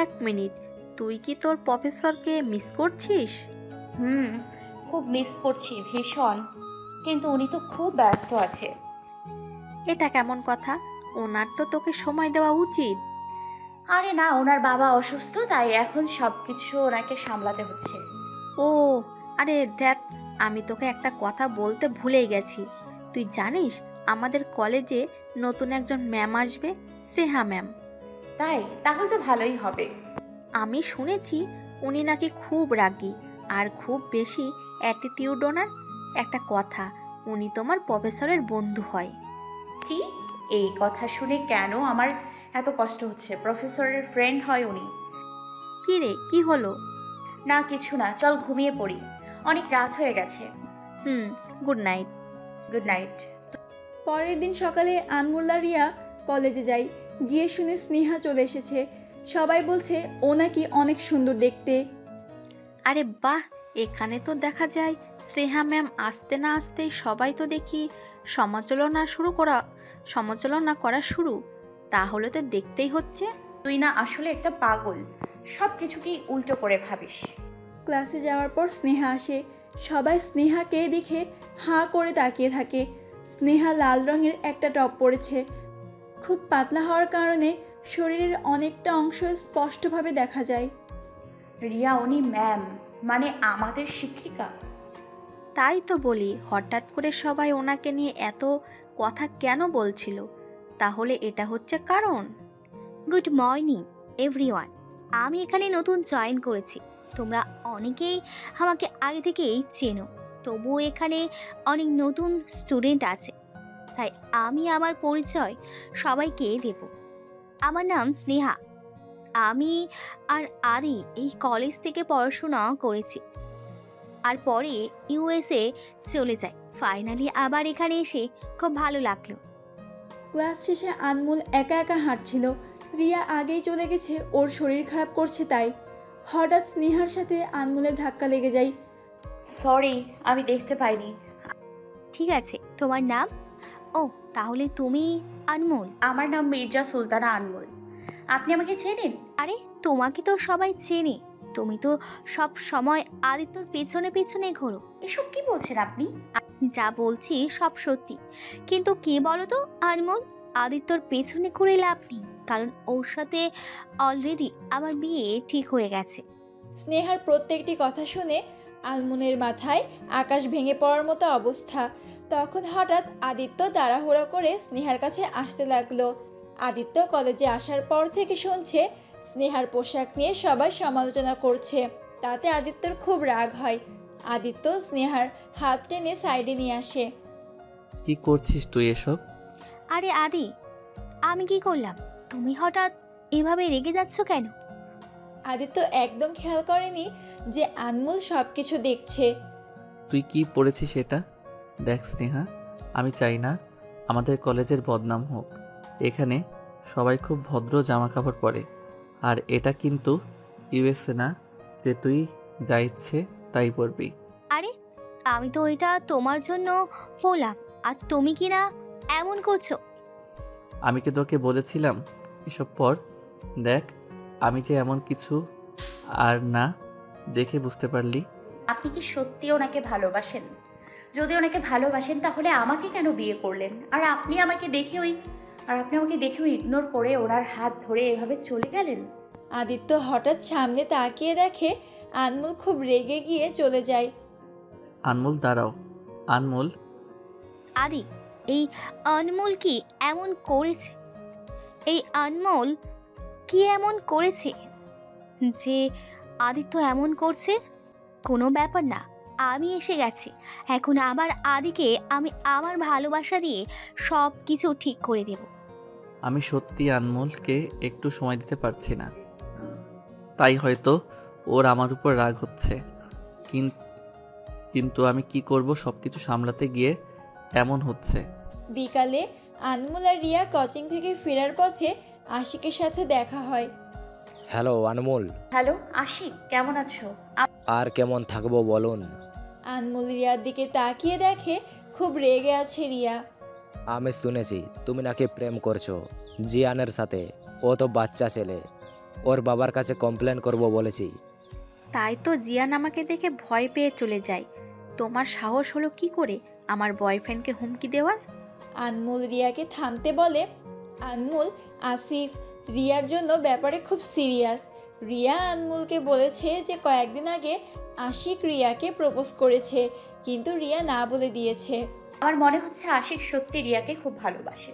1 মিনিট, তুই কি তোর প্রফেসরকে মিস করছিস?
খুব মিস করছি ভীষণ, কিন্তু উনি তো খুব ব্যস্ত আছে।
এটা কেমন কথা? ওনার তো তোকে সময় দেওয়া উচিত।
আরে না, ওনার বাবা অসুস্থ, তাই এখন সব কিছু ওনাকে সামলাতে হচ্ছে।
ও আরে দেখ, আমি তোকে একটা কথা বলতে ভুলেই গেছি। তুই জানিস আমাদের কলেজে নতুন একজন ম্যাম আসবে, স্নেহা ম্যাম।
তাই? তাহলে তো ভালোই হবে।
আমি শুনেছি উনি নাকি খুব রাগী আর খুব বেশি অ্যাটিটিউড। ওনার একটা কথা, উনি তোমার প্রফেসরের বন্ধু হয়।
কি? এই কথা শুনে কেন আমার এত কষ্ট হচ্ছে? প্রফেসরের ফ্রেন্ড হয় উনি।
কি রে, কি হলো?
না কিছু না, চল ঘুমিয়ে পড়ি, অনেক রাত হয়ে গেছে।
Good night.
Good night.
পরের দিন সকালে আনমোল আর রিয়া কলেজে যায়। গিয়ে শুনে স্নেহা চলে এসেছে। সবাই বলছে ও নাকি অনেক সুন্দর দেখতে।
আরে বাহ, এখানে তো দেখা যায় স্নেহা ম্যাম আসতে না আসতেই সবাই তো দেখি সমালোচনা করা শুরু। তাহলে তো দেখতেই হচ্ছে।
তুই না আসলে একটা পাগল, সব কিছুকেই উল্টো করে ভাবিস।
ক্লাসে যাওয়ার পর স্নেহা আসে। সবাই স্নেহাকে দেখে হাঁ করে তাকিয়ে থাকে। স্নেহা লাল রঙের একটা টপ পরেছে। খুব পাতলা হওয়ার কারণে শরীরের অনেকটা অংশ স্পষ্টভাবে দেখা যায়।
রিয়া, উনি ম্যাম, মানে আমাদের শিক্ষিকা।
তাই তো বলি, হঠাৎ করে সবাই ওনাকে নিয়ে এত কথা কেন বলছিল? তাহলে এটা হচ্ছে কারণ।
Good morning everyone. আমি এখানে নতুন জয়েন করেছি। তোমরা অনেকেই আমাকে আগে থেকেই চেনো, তবুও এখানে অনেক নতুন স্টুডেন্ট আছে, তাই আমি আমার পরিচয় সবাইকে দেব। আমার নাম স্নেহা। আমি আর আদি এই কলেজ থেকে পড়াশোনা করেছি, আর পরে ইউএসএ চলে যাই। ফাইনালি আবার এখানে এসে খুব ভালো লাগলো।
ক্লাস শেষে আনমোল একা একা হাঁটছিল। রিয়া আগেই চলে গেছে, ওর শরীর খারাপ করছে তাই। হঠাৎ স্নেহার সাথে আনমোলের ধাক্কা লেগে যায়।
সরি, আমি দেখতে পাইনি।
ঠিক আছে, তোমার নাম? ও, তাহলে তুমি আনমোল।
আমার নাম মির্জা সুলতানা আনমোল। আপনি আমাকে চেনেন?
আরে, তোমাকে তো সবাই চেনে। তুমি তো সব সময় আদিত্যর পেছনে পেছনে ঘোরো।
এসব কি বলছেন আপনি?
যা বলছি সব সত্যি, কিন্তু কে বলো তো আনমোল? আদিত্যর পেছনে ঘুরে লাভ নেই, কারণ ওর সাথে অলরেডি আমার বিয়ে ঠিক হয়ে গেছে।
স্নেহার প্রত্যেকটি কথা শুনে আনমোলের মাথায় আকাশ ভেঙে পড়ার মতো অবস্থা। তখন হঠাৎ আদিত্য তাড়াহুড়ো করে স্নেহার কাছে আসতে লাগলো। আদিত্য কলেজে আসার পর থেকে শুনছে স্নেহার পোশাক নিয়ে সবাই সমালোচনা করছে। তাতে আদিত্যর খুব রাগ হয়। আদিত্য স্নেহার হাত টেনে সাইডে নিয়ে আসে।
কি করছিস তুই এসব?
আরে আদি, আমি কি করলাম? তুমি হঠাৎ এভাবে রেগে যাচ্ছ কেন?
আদিত্য একদম খেয়াল করেনি যে আনমোল সব কিছু দেখছে।
তুই কি পড়েছিস এটা দেখ স্নেহা, আমি চাই না আমাদের কলেজের বদনাম হোক। এখানে সবাই খুব ভদ্র জামা কাপড় পরে, আর এটা কিন্তু ইউএসএ না যে তুই যা ইচ্ছে তাই পরবি।
আরে, আমি তো এটা তোমার জন্য বললাম, আর তুমি কি না এমন করছো?
আমি কি তোকে বলেছিলাম এসব পর? দেখ, আমি যে এমন কিছু আর না, দেখে বুঝতে পারলি।
আপনি কি সত্যি ওনাকে ভালোবাসেন? যদি ওনাকে ভালোবাসেন তাহলে আমাকে কেন বিয়ে করলেন? আর আপনি আমাকে দেখে ওই আর আপনি আমাকে দেখেও ইগনোর করে ওনার হাত ধরে এভাবে চলে গেলেন।
আদিত্য হঠাৎ সামনে তাকিয়ে দেখে আনমোল খুব রেগে গিয়ে চলে যায়।
আনমোল দাঁড়াও। আনমোল,
আদি, এই অনমোল কি এমন করেছে? এই অনমোল কি এমন করেছে যে আদিত্য এমন করছে? কোনো ব্যাপার না, আমি এসে গেছি। এখন আবার আদিকে আমি আমার ভালোবাসা দিয়ে সব কিছু ঠিক করে দেব।
আমি সত্যি আনমোলকে একটু সময় দিতে পারছি না, তাই হয়তো ওর আমার উপর রাগ হচ্ছে। কিন্তু আমি কি করব, সব কিছু সামলাতে গিয়ে এমন হচ্ছে।
বিকালে আনমোল আর রিয়া কোচিং থেকে ফেরার পথে আশিকের সাথে দেখা হয়।
হ্যালো আনমোল।
হ্যালো আশিক, কেমন আছো?
আর কেমন থাকবো বলুন।
আনমোল রিয়ার দিকে তাকিয়ে দেখে খুব রেগে আছে রিয়া।
আমি শুনেছি তুমি নাকি প্রেম করছো জিয়ানের সাথে। ও তো বাচ্চা ছেলে, ওর বাবার কাছে কমপ্লেন করব বলেছি।
তাই তো জিয়ান আমাকে দেখে ভয় পেয়ে চলে যায়। তোমার সাহস হলো কি করে আমার বয়ফ্রেন্ডকে হুমকি দেওয়ার?
আনমোল রিয়াকে থামতে বলে। আনমোল, আসিফ রিয়ার জন্য ব্যাপারে খুব সিরিয়াস। রিয়া আনমোলকে বলেছে যে কয়েকদিন আগে আশিক রিয়াকে প্রপোজ করেছে, কিন্তু রিয়া না বলে দিয়েছে।
আমার মনে হচ্ছে আশিক সত্যি রিয়াকে খুব ভালোবাসে।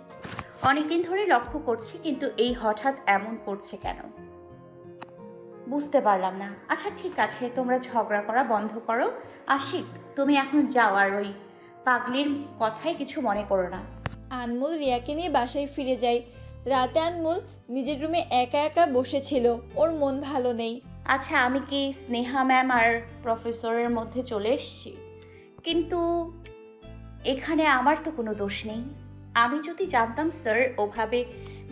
অনেকদিন ধরে লক্ষ্য করছি, কিন্তু এই হঠাৎ এমন করছে কেন বুঝতে পারলাম না। আচ্ছা ঠিক আছে, তোমরা ঝগড়া করা বন্ধ করো। আশিক, তুমি এখন যাও, আর ওই পাগলির কথায় কিছু মনে করো না।
আনমোল রিয়াকে নিয়ে বাসায় ফিরে যায়। রাতে আনমোল নিজের রুমে একা একা বসেছিল, ওর মন ভালো নেই।
আচ্ছা, আমি কি স্নেহা ম্যাম আর প্রফেসরের মধ্যে চলে এসেছি? কিন্তু এখানে আমার তো কোনো দোষ নেই। আমি যদি জানতাম স্যার ওভাবে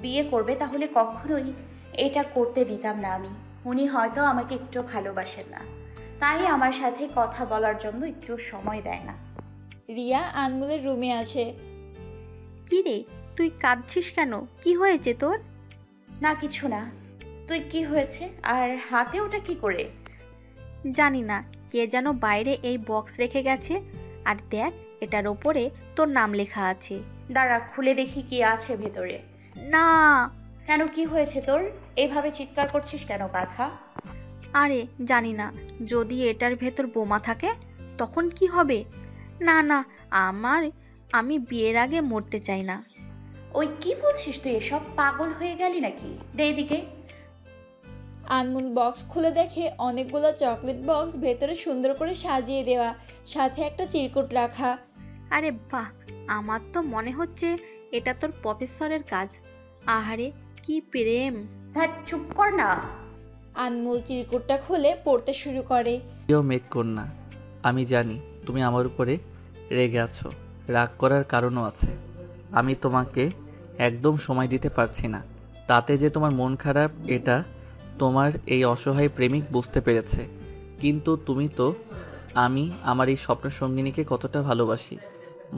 বিয়ে করবে, তাহলে কখনোই এটা করতে দিতাম না আমি। উনি হয়তো আমাকে একটু ভালোবাসেন না, তাই আমার সাথে কথা বলার জন্য একটু সময় দেয় না।
রিয়া আনমোলের রুমে আসে।
কি রে, তুই কাঁদছিস কেন? কি হয়েছে তোর?
না কিছু না। তুই কি হয়েছে? আর হাতে ওটা কি করে?
জানি না, কে যেন বাইরে এই বক্স রেখে গেছে। আর দেখ, এটার ওপরে তোর নাম লেখা আছে।
দাঁড়া, খুলে দেখি কি আছে ভেতরে।
না।
কেন, কি হয়েছে তোর? এভাবে চিৎকার করছিস কেন কাঁথা?
আরে জানি না, যদি এটার ভেতর বোমা থাকে তখন কি হবে? না না, আমি বিয়ের আগে মরতে চাই না।
ওই কি বলছিস তুই? এসব পাগল হয়ে গেলি নাকি? দে এদিকে।
আনমোল বক্স খুলে দেখে অনেকগুলো চকলেট বক্স ভেতরে সুন্দর করে সাজিয়ে দেওয়া, সাথে একটা চিরকুট রাখা।
আরে বাহ, আমার তো মনে হচ্ছে এটা তোর প্রফেসরের কাজ। আহারে কি প্রেম!
হ্যাঁ চুপ কর না।
আনমোল চিরকুটটা খুলে পড়তে শুরু করে।
কেউ মেক কর না। আমি জানি তুমি আমার উপরে রেগে আছো, রাগ করার কারণও আছে। আমি তোমাকে একদম সময় দিতে পারছি না, তাতে যে তোমার মন খারাপ এটা তোমার এই অসহায় প্রেমিক বুঝতে পেরেছে। কিন্তু তুমি তো আমি আমার এই স্বপ্ন সঙ্গিনীকে কতটা ভালোবাসি।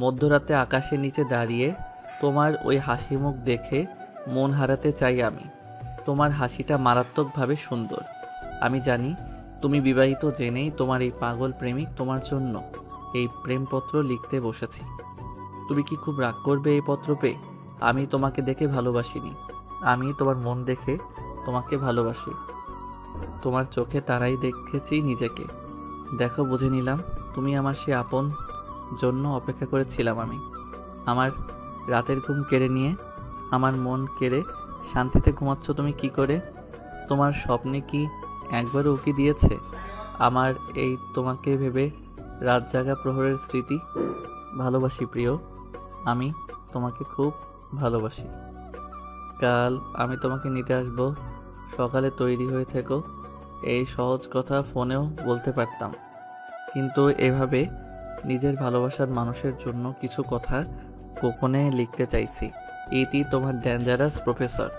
মধ্যরাতে আকাশের নিচে দাঁড়িয়ে তোমার ওই হাসি মুখ দেখে মন হারাতে চাই আমি। তোমার হাসিটা মারাত্মকভাবে সুন্দর। আমি জানি তুমি বিবাহিত জেনেই তোমার এই পাগল প্রেমিক তোমার জন্য এই প্রেমপত্র লিখতে বসেছি। তুমি কি খুব রাগ করবে এই পত্র পেয়ে? আমি তোমাকে দেখে ভালোবাসিনি, আমি তোমার মন দেখে তোমাকে ভালোবাসি। তোমার চোখে তারাই দেখেছি নিজেকে। দেখো, বুঝে নিলাম তুমি আমার সে আপন জন্য অপেক্ষা করেছিলাম আমি। আমার রাতের ঘুম কেড়ে নিয়ে আমার মন কেড়ে শান্তিতে ঘুমাচ্ছ তুমি কি করে? তোমার স্বপ্নে কি একবারও উকি দিয়েছে আমার এই তোমাকে ভেবে রাত জাগা প্রহরের স্মৃতি? ভালোবাসি প্রিয়, আমি তোমাকে খুব ভালোবাসি। কাল আমি তোমাকে নিতে আসব, সকালে তৈরি হয়ে থেকো। এই সহজ কথা ফোনেও বলতে পারতাম, কিন্তু এভাবে নিজের ভালোবাসার মানুষের জন্য কিছু কথা গোপনে লিখতে চাইছি। ইতি তোমার ডেঞ্জারাস প্রফেসর।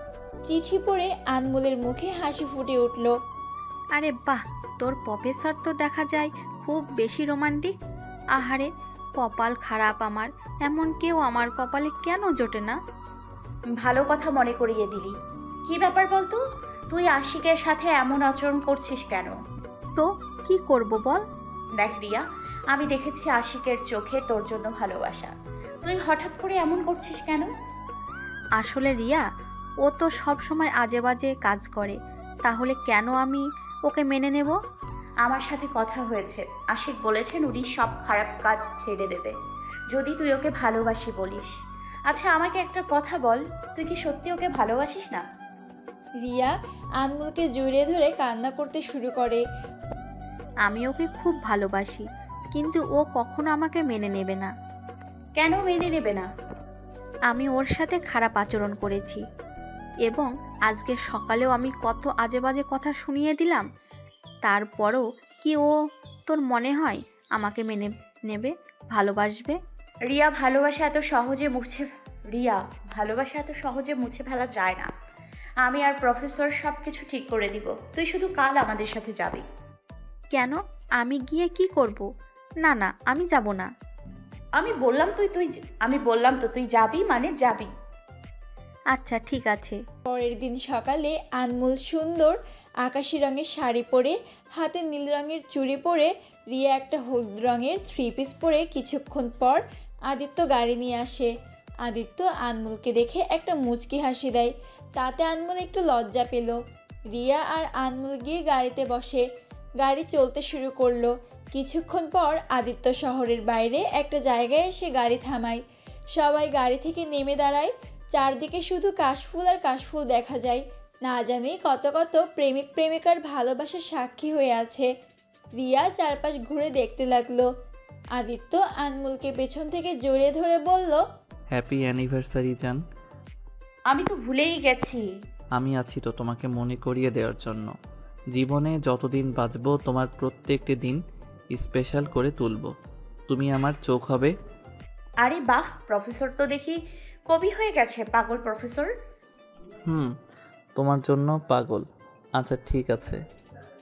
চিঠি পড়ে আনমোলের মুখে হাসি ফুটে উঠল।
আরে বাহ, তোর প্রফেসর তো দেখা যায় খুব বেশি রোমান্টিক। আহারে কপাল খারাপ আমার, এমন কেউ আমার কপালে কেন জোটে না?
ভালো কথা মনে করিয়ে দিলি। কি ব্যাপার বলতো? তুই আশিকের সাথে এমন আচরণ করছিস কেন?
তো কি করব বল?
দেখ রিয়া, আমি দেখেছি আশিকের চোখে তোর জন্য ভালোবাসা। তুই হঠাৎ করে এমন করছিস কেন?
আসলে রিয়া, ও তো সব সময় আজে বাজে কাজ করে, তাহলে কেন আমি ওকে মেনে নেব?
আমার সাথে কথা হয়েছে, আশিক বলেছেন উনি সব খারাপ কাজ ছেড়ে দেবে যদি তুই ওকে ভালোবাসি বলিস। আচ্ছা আমাকে একটা কথা বল, তুই কি সত্যি ওকে ভালোবাসিস না?
রিয়া আনমোলকে জড়িয়ে ধরে কান্না করতে শুরু করে।
আমি ওকে খুব ভালোবাসি, কিন্তু ও কখনো আমাকে মেনে নেবে না।
কেন মেনে নেবে না?
আমি ওর সাথে খারাপ আচরণ করেছি, এবং আজকে সকালেও আমি কত আজে বাজে কথা শুনিয়ে দিলাম। তারপরও কি ও তোর মনে হয় আমাকে মেনে নেবে, ভালোবাসবে?
রিয়া ভালোবাসা এত সহজে মুছে ফেলা যায় না। আমি আর প্রফেসর সব কিছু ঠিক করে দিব, তুই শুধু কাল আমাদের সাথে যাবি।
কেন? আমি গিয়ে কি করব? না না, আমি যাব না।
আমি বললাম তো তুই যাবি মানে যাবি।
আচ্ছা ঠিক আছে।
পরের দিন সকালে আনমোল সুন্দর আকাশি রঙের শাড়ি পরে, হাতে নীল রঙের চুড়ি পরে, রিয়া একটা হলুদ রঙের 3 পিস পরে কিছুক্ষণ পর আদিত্য গাড়ি নিয়ে আসে। আদিত্য আনমোলকে দেখে একটা মুচকি হাসি দেয়, তাতে আনমোল একটু লজ্জা পেল। রিয়া আর আনমোল গিয়ে গাড়িতে বসে, গাড়ি চলতে শুরু করলো। কিছুক্ষণ পর আদিত্য শহরের বাইরে একটা জায়গায় এসে গাড়ি থামায়। সবাই গাড়ি থেকে নেমে দাঁড়ায়। চারদিকে শুধু কাশফুল আর কাশফুল দেখা যায়। না জানি কত কত প্রেমিক প্রেমিকার ভালোবাসার সাক্ষী হয়ে আছে। রিয়া চারপাশ ঘুরে দেখতে লাগলো। আদিত্য আনমোলকে পেছন থেকে জড়িয়ে ধরে বলল,
হ্যাপি অ্যানিভার্সারি জান।
আমি তো ভুলেই গেছি।
আমি আছি তো তোমাকে মনে করিয়ে দেওয়ার জন্য। জীবনে যতদিন বাঁচবো তোমার প্রত্যেকটি দিন স্পেশাল করে তুলব। তুমি আমার চোখ হবে।
আরে বাহ, প্রফেসর তো দেখি কবি হয়ে গেছে, পাগল প্রফেসর।
তোমার জন্য পাগল। আচ্ছা ঠিক আছে,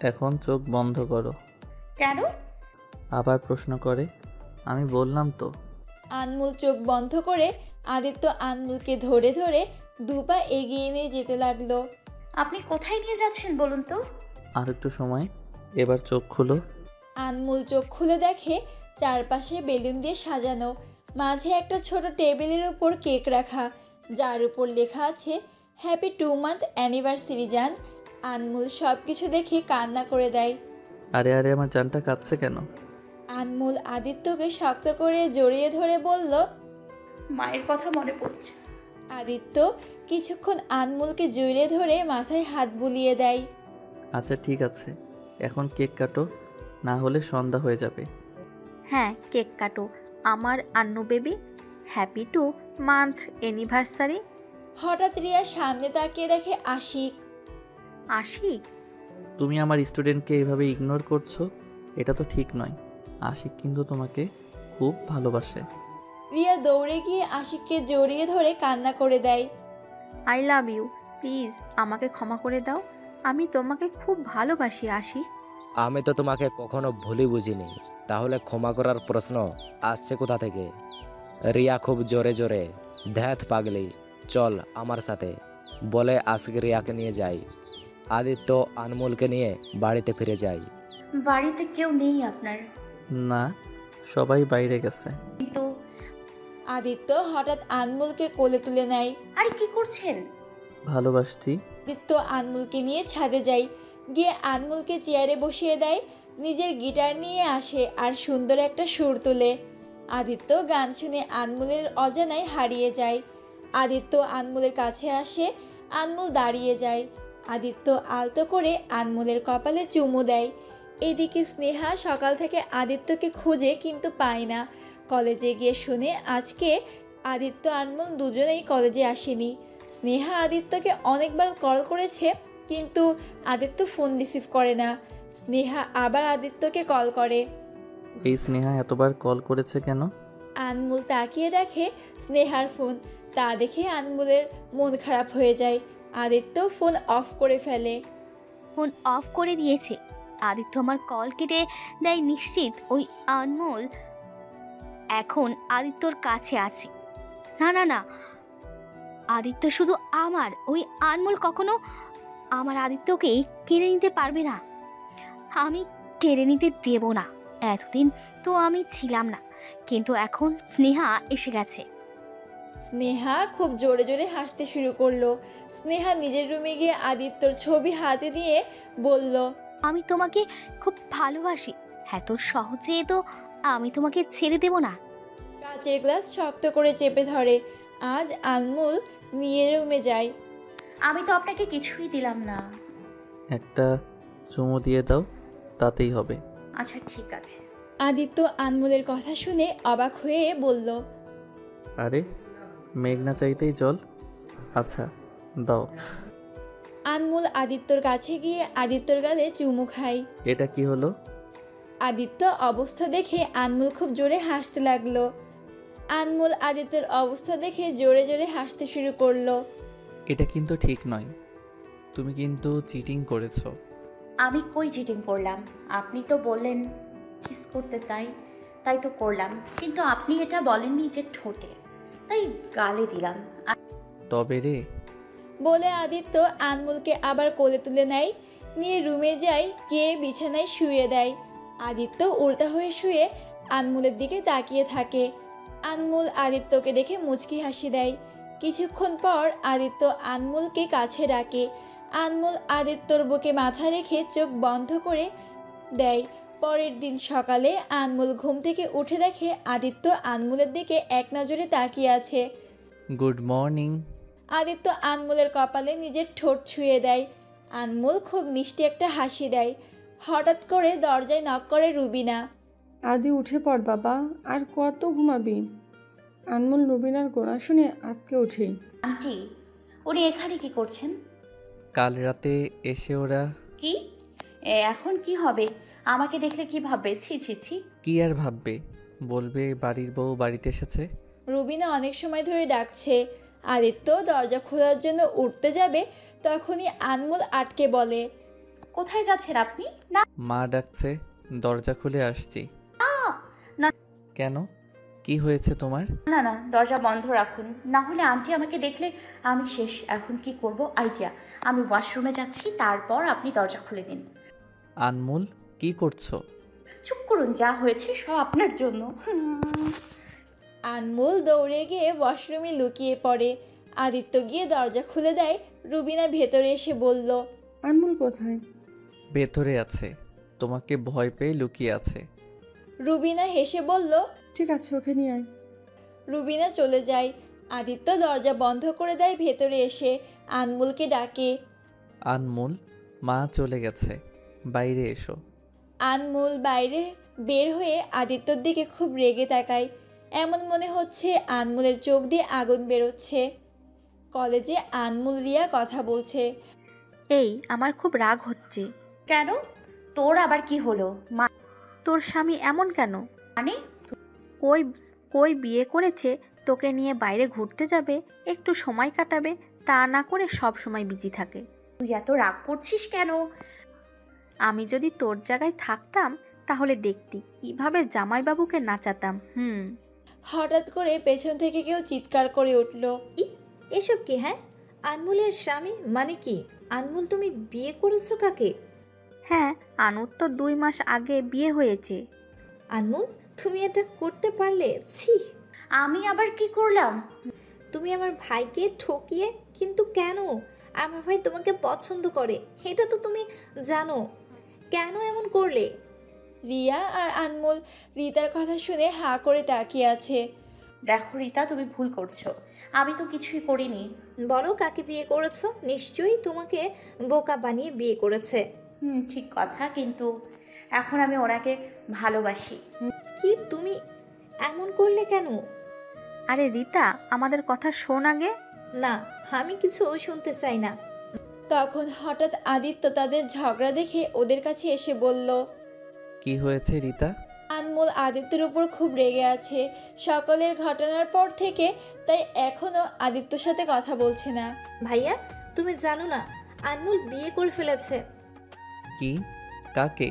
এখন চোখ বন্ধ করো।
কেন?
আবার প্রশ্ন করে। আমি বললাম তো।
আনমোল চোখ বন্ধ করে আদিত্য আনমোলকে ধরে ধরে দুপা এগিয়ে নিয়ে যেতে লাগলো।
আপনি কোথায় নিয়ে যাচ্ছেন বলুন তো?
আর একটু সময়, এবার চোখ খুলো।
আনমোল চোখ খুলে দেখে চারপাশে বেলুন দিয়ে সাজানো, মাঝে একটা ছোট টেবিলের উপর কেক রাখা, যার উপর লেখা আছে হ্যাপি 2 মান্থ অ্যানিভার্সারি জান। আনমোল সব কিছু দেখে কান্না করে দেয়।
আরে আরে, আমার জানটা কাঁদছে কেন?
আনমোল আদিত্যকে শক্ত করে জড়িয়ে ধরে বলল,
মায়ের কথা মনে পড়ছে।
আদিত্য কিছুক্ষণ আনমোলকে জড়িয়ে ধরে মাথায় হাত বুলিয়ে দেয়।
আচ্ছা ঠিক আছে, এখন কেক কাটো, না হলে সন্ধ্যা হয়ে যাবে।
হ্যাঁ, কেক কাটো আমার Annu baby. Happy 2 month anniversary.
হঠাৎ রিয়া সামনে তাকিয়ে দেখে আশিক।
আশিক?
তুমি আমার স্টুডেন্টকে এভাবে ইগনোর করছো, এটা তো ঠিক নয়। আশিক কিন্তু তোমাকে খুব ভালোবাসে।
রিয়া দৌড়ে গিয়ে আশিককে জড়িয়ে ধরে কান্না করে দেয়।
আই লাভ ইউ, প্লিজ আমাকে ক্ষমা করে দাও। আমি তোমাকে খুব ভালোবাসি আশিক।
আমি তো তোমাকে কখনো ভুলই বুঝিনি, তাহলে ক্ষমা করার প্রশ্ন আসছে কোথা থেকে? রিয়া খুব জোরে জোরে, ধ্যাত পাগলি, চল আমার সাথে বলে আশিক রিয়াকে নিয়ে যাই। আদিত্য আনমোলকে নিয়ে বাড়িতে ফিরে যায়।
বাড়িতে কেউ নেই আপনার?
না, সবাই বাইরে গেছে।
কিন্তু
আদিত্য হঠাৎ আনমোলকে কোলে তুলে নেয়।
আরে কি করছেন?
ভালোবাসছি।
আদিত্য আনমোলকে নিয়ে ছাদে যায়, গিয়ে আনমোলকে চেয়ারে বসিয়ে দেয়, নিজের গিটার নিয়ে আসে আর সুন্দর একটা সুর তোলে। আদিত্য গান শুনে আনমোলের অজানায় হারিয়ে যায়। আদিত্য আনমোলের কাছে আসে, আনমোল দাঁড়িয়ে যায়। আদিত্য আলতো করে আনমোলের কপালে চুমু দেয়। এদিকে স্নেহা সকাল থেকে আদিত্যকে খুঁজে কিন্তু পায় না। কলেজে গিয়ে শুনে আজকে আদিত্য আনমোল দুজনেই কলেজে আসেনি। স্নেহা আদিত্যকে অনেকবার কল করেছে, কিন্তু আদিত্য ফোন রিসিভ করে না। স্নেহা আবার আদিত্যকে কল করে।
এই স্নেহা এতবার কল করেছে কেন?
আনমোল তাকিয়ে দেখে স্নেহার ফোন, তা দেখে আনমোলের মন খারাপ হয়ে যায়। আদিত্য ফোন অফ করে ফেলে।
ফোন অফ করে দিয়েছে। আদিত্য আমার কল কেটে দেয়, নিশ্চিত ওই আনমোল এখন আদিত্যর কাছে আছে। না না না, আদিত্য শুধু আমার, ওই আনমোল কখনো আমার আদিত্যকে কেড়ে নিতে পারবে না। আমি কেড়ে নিতে দেব না। এতদিন তো আমি ছিলাম না, কিন্তু এখন স্নেহা এসে গেছে।
স্নেহা খুব জোরে জোরে হাসতে শুরু করলো। স্নেহা নিজের রুমে গিয়ে আদিত্যর ছবি হাতে দিয়ে বলল,
আমি তোমাকে খুব ভালোবাসি, এত সহজে তো আমি তোমাকে ছেড়ে দেব না।
কাচের গ্লাস শক্ত করে চেপে ধরে। আজ আনমোল নিয়ে রুমে যায়।
আমি তো আপনাকে কিছুই দিলাম না।
একটা চুমু দিয়ে দাও, তাতেই হবে।
আচ্ছা ঠিক আছে।
আদিত্য আনমোলের কথা শুনে অবাক হয়ে বলল,
আরে মেঘ না চাইতেই জল। আচ্ছা দাও।
আনমোল আদিত্যর কাছে গিয়ে আদিত্যর গালে চুমু খায়।
এটা কি হলো?
আদিত্য অবস্থা দেখে আনমোল খুব জোরে হাসতে লাগলো। আনমোল আদিত্যর অবস্থা দেখে জোরে জোরে হাসতে শুরু করলো।
এটা কিন্তু ঠিক নয়, তুমি কিন্তু চিটিং করেছো।
আমি কই চিটিং করলাম? আপনি তো বললেন কিস করতে চাই, তাই তো করলাম। কিন্তু আপনি এটা বলেননি যে ঠোঁটে, তাই গালে দিলাম।
তবে রে,
বলে আদিত্য আনমোলকে আবার কোলে তুলে নেয়, নিয়ে রুমে যায়, গিয়ে বিছানায় শুয়ে দেয়। আদিত্য উল্টা হয়ে শুয়ে আনমোলের দিকে তাকিয়ে থাকে। আনমোল আদিত্যকে দেখে মুচকি হাসি দেয়। কিছুক্ষণ পর আদিত্য আনমোলকে কাছে ডাকে। আনমোল আদিত্যর বুকে মাথা রেখে চোখ বন্ধ করে দেয়। পরের দিন সকালে আনমোল ঘুম থেকে উঠে দেখে আদিত্য আনমোলের দিকে এক নজরে তাকিয়ে আছে।
Good morning.
আদিত্য আনমোলের কপালে নিজের ঠোঁট ছুঁয়ে দেয়। আনমোল খুব মিষ্টি একটা হাসি দেয়। হঠাৎ করে দরজায় নক করে রুবিনা।
আদি উঠে পড় বাবা, আর কত ঘুমাবি? আনমোল রুবিনার গোনা শুনে আজকে উঠে।
আন্টি, উনি এখানে কি করছেন?
কাল রাতে এসে ওরা
কি এখন কি হবে? আমাকে দেখলে কি ভাববে? ছি ছি ছি।
কি আর ভাববে, বলবে বাড়ির বউ বাড়িতে এসেছে।
রুবিনা অনেক সময় ধরে ডাকছে। আদিত্য দরজা খোলার জন্য উঠতে যাবে, তখনই আনমোল আটকে বলে,
কোথায় যাচ্ছেন আপনি? না
মা ডাকছে, দরজা খুলে আসছি।
না।
কেন, কি হয়েছে তোমার?
না না, দরজা বন্ধ রাখুন, না হলে আন্টি আমাকে দেখলে আমি শেষ। এখন কি করব? আইডিয়া, আমি ওয়াশরুমে যাচ্ছি, তারপর আপনি দরজা খুলে দিন।
আনমোল, কি করছো?
চুপ করুন, যা হয়েছে সব আপনার জন্য।
আনমোল দৌড়ে গিয়ে ওয়াশরুমে লুকিয়ে পড়ে। আদিত্য গিয়ে দরজা খুলে দেয়। রুবিনা ভেতরে এসে বলল,
আনমোল কোথায়?
ভেতরে আছে, তোমাকে ভয় পেয়ে লুকিয়ে আছে।
রুবিনা হেসে বলল,
ঠিক আছে, ওকে নিয়ে আয়।
রুবিনা চলে যায়। আদিত্য দরজা বন্ধ করে দেয়। ভেতরে এসে আনমোলকে ডাকে।
আনমোল, মা চলে গেছে, বাইরে এসো।
আনমোল বাইরে বের হয়ে আদিত্যর দিকে খুব রেগে তাকায়। এমন মনে হচ্ছে আনমোলের চোখ দিয়ে আগুন বেরোচ্ছে। কলেজে আনমোল রিয়া কথা বলছে।
এই আমার খুব রাগ হচ্ছে।
কেন? তোর আবার কি হলো?
তোর স্বামী এমন কেন?
মানে
কই কই বিয়ে করেছে, তোকে নিয়ে বাইরে ঘুরতে যাবে, একটু সময় কাটাবে, তা না করে সব সময় বিজি থাকে।
তুই এত রাগ করছিস কেন?
আমি যদি তোর জায়গায় থাকতাম তাহলে দেখতি কিভাবে জামাইবাবুকে নাচাতাম।
হঠাৎ করে পেছন থেকে কেউ চিৎকার করে উঠল,
এসব কি? হ্যাঁ, আনমোলের স্বামী মানে কি? আনমোল, তুমি বিয়ে করেছো কাকে?
হ্যাঁ, আনুর তো 2 মাস আগে বিয়ে হয়েছে।
আনমোল, তুমি এটা করতে পারলে? ছি।
আমি আবার কি করলাম?
তুমি আমার ভাইকে ঠকিয়ে, কিন্তু কেন? আমার ভাই তোমাকে পছন্দ করে, এটা তো তুমি জানো, কেন এমন করলে?
রিয়া আর আনমোল রিতার কথা শুনে হাঁ করে তাকিয়ে আছে।
দেখো রিতা, তুমি ভুল করছো, আমি তো কিছুই করিনি।
বলো, কাকে বিয়ে করেছো? নিশ্চয়ই তোমাকে বোকা বানিয়ে বিয়ে করেছে।
ঠিক কথা, কিন্তু এখন আমি ওনাকে ভালোবাসি।
কি, তুমি এমন করলে কেন?
আরে রিতা, আমাদের কথা শোন আগে।
না, আমি কিছু শুনতে চাই না।
তখন হঠাৎ আদিত্য তাদের ঝগড়া দেখে ওদের কাছে এসে বলল,
কি হয়েছে রিতা?
আনমোল আদিত্যর উপর খুব রেগে আছে সকলের ঘটনার পর থেকে, তাই এখনও আদিত্যর সাথে কথা বলছে না।
ভাইয়া, তুমি জানো না আনমোল বিয়ে করে ফেলেছে?
কি? কাকে?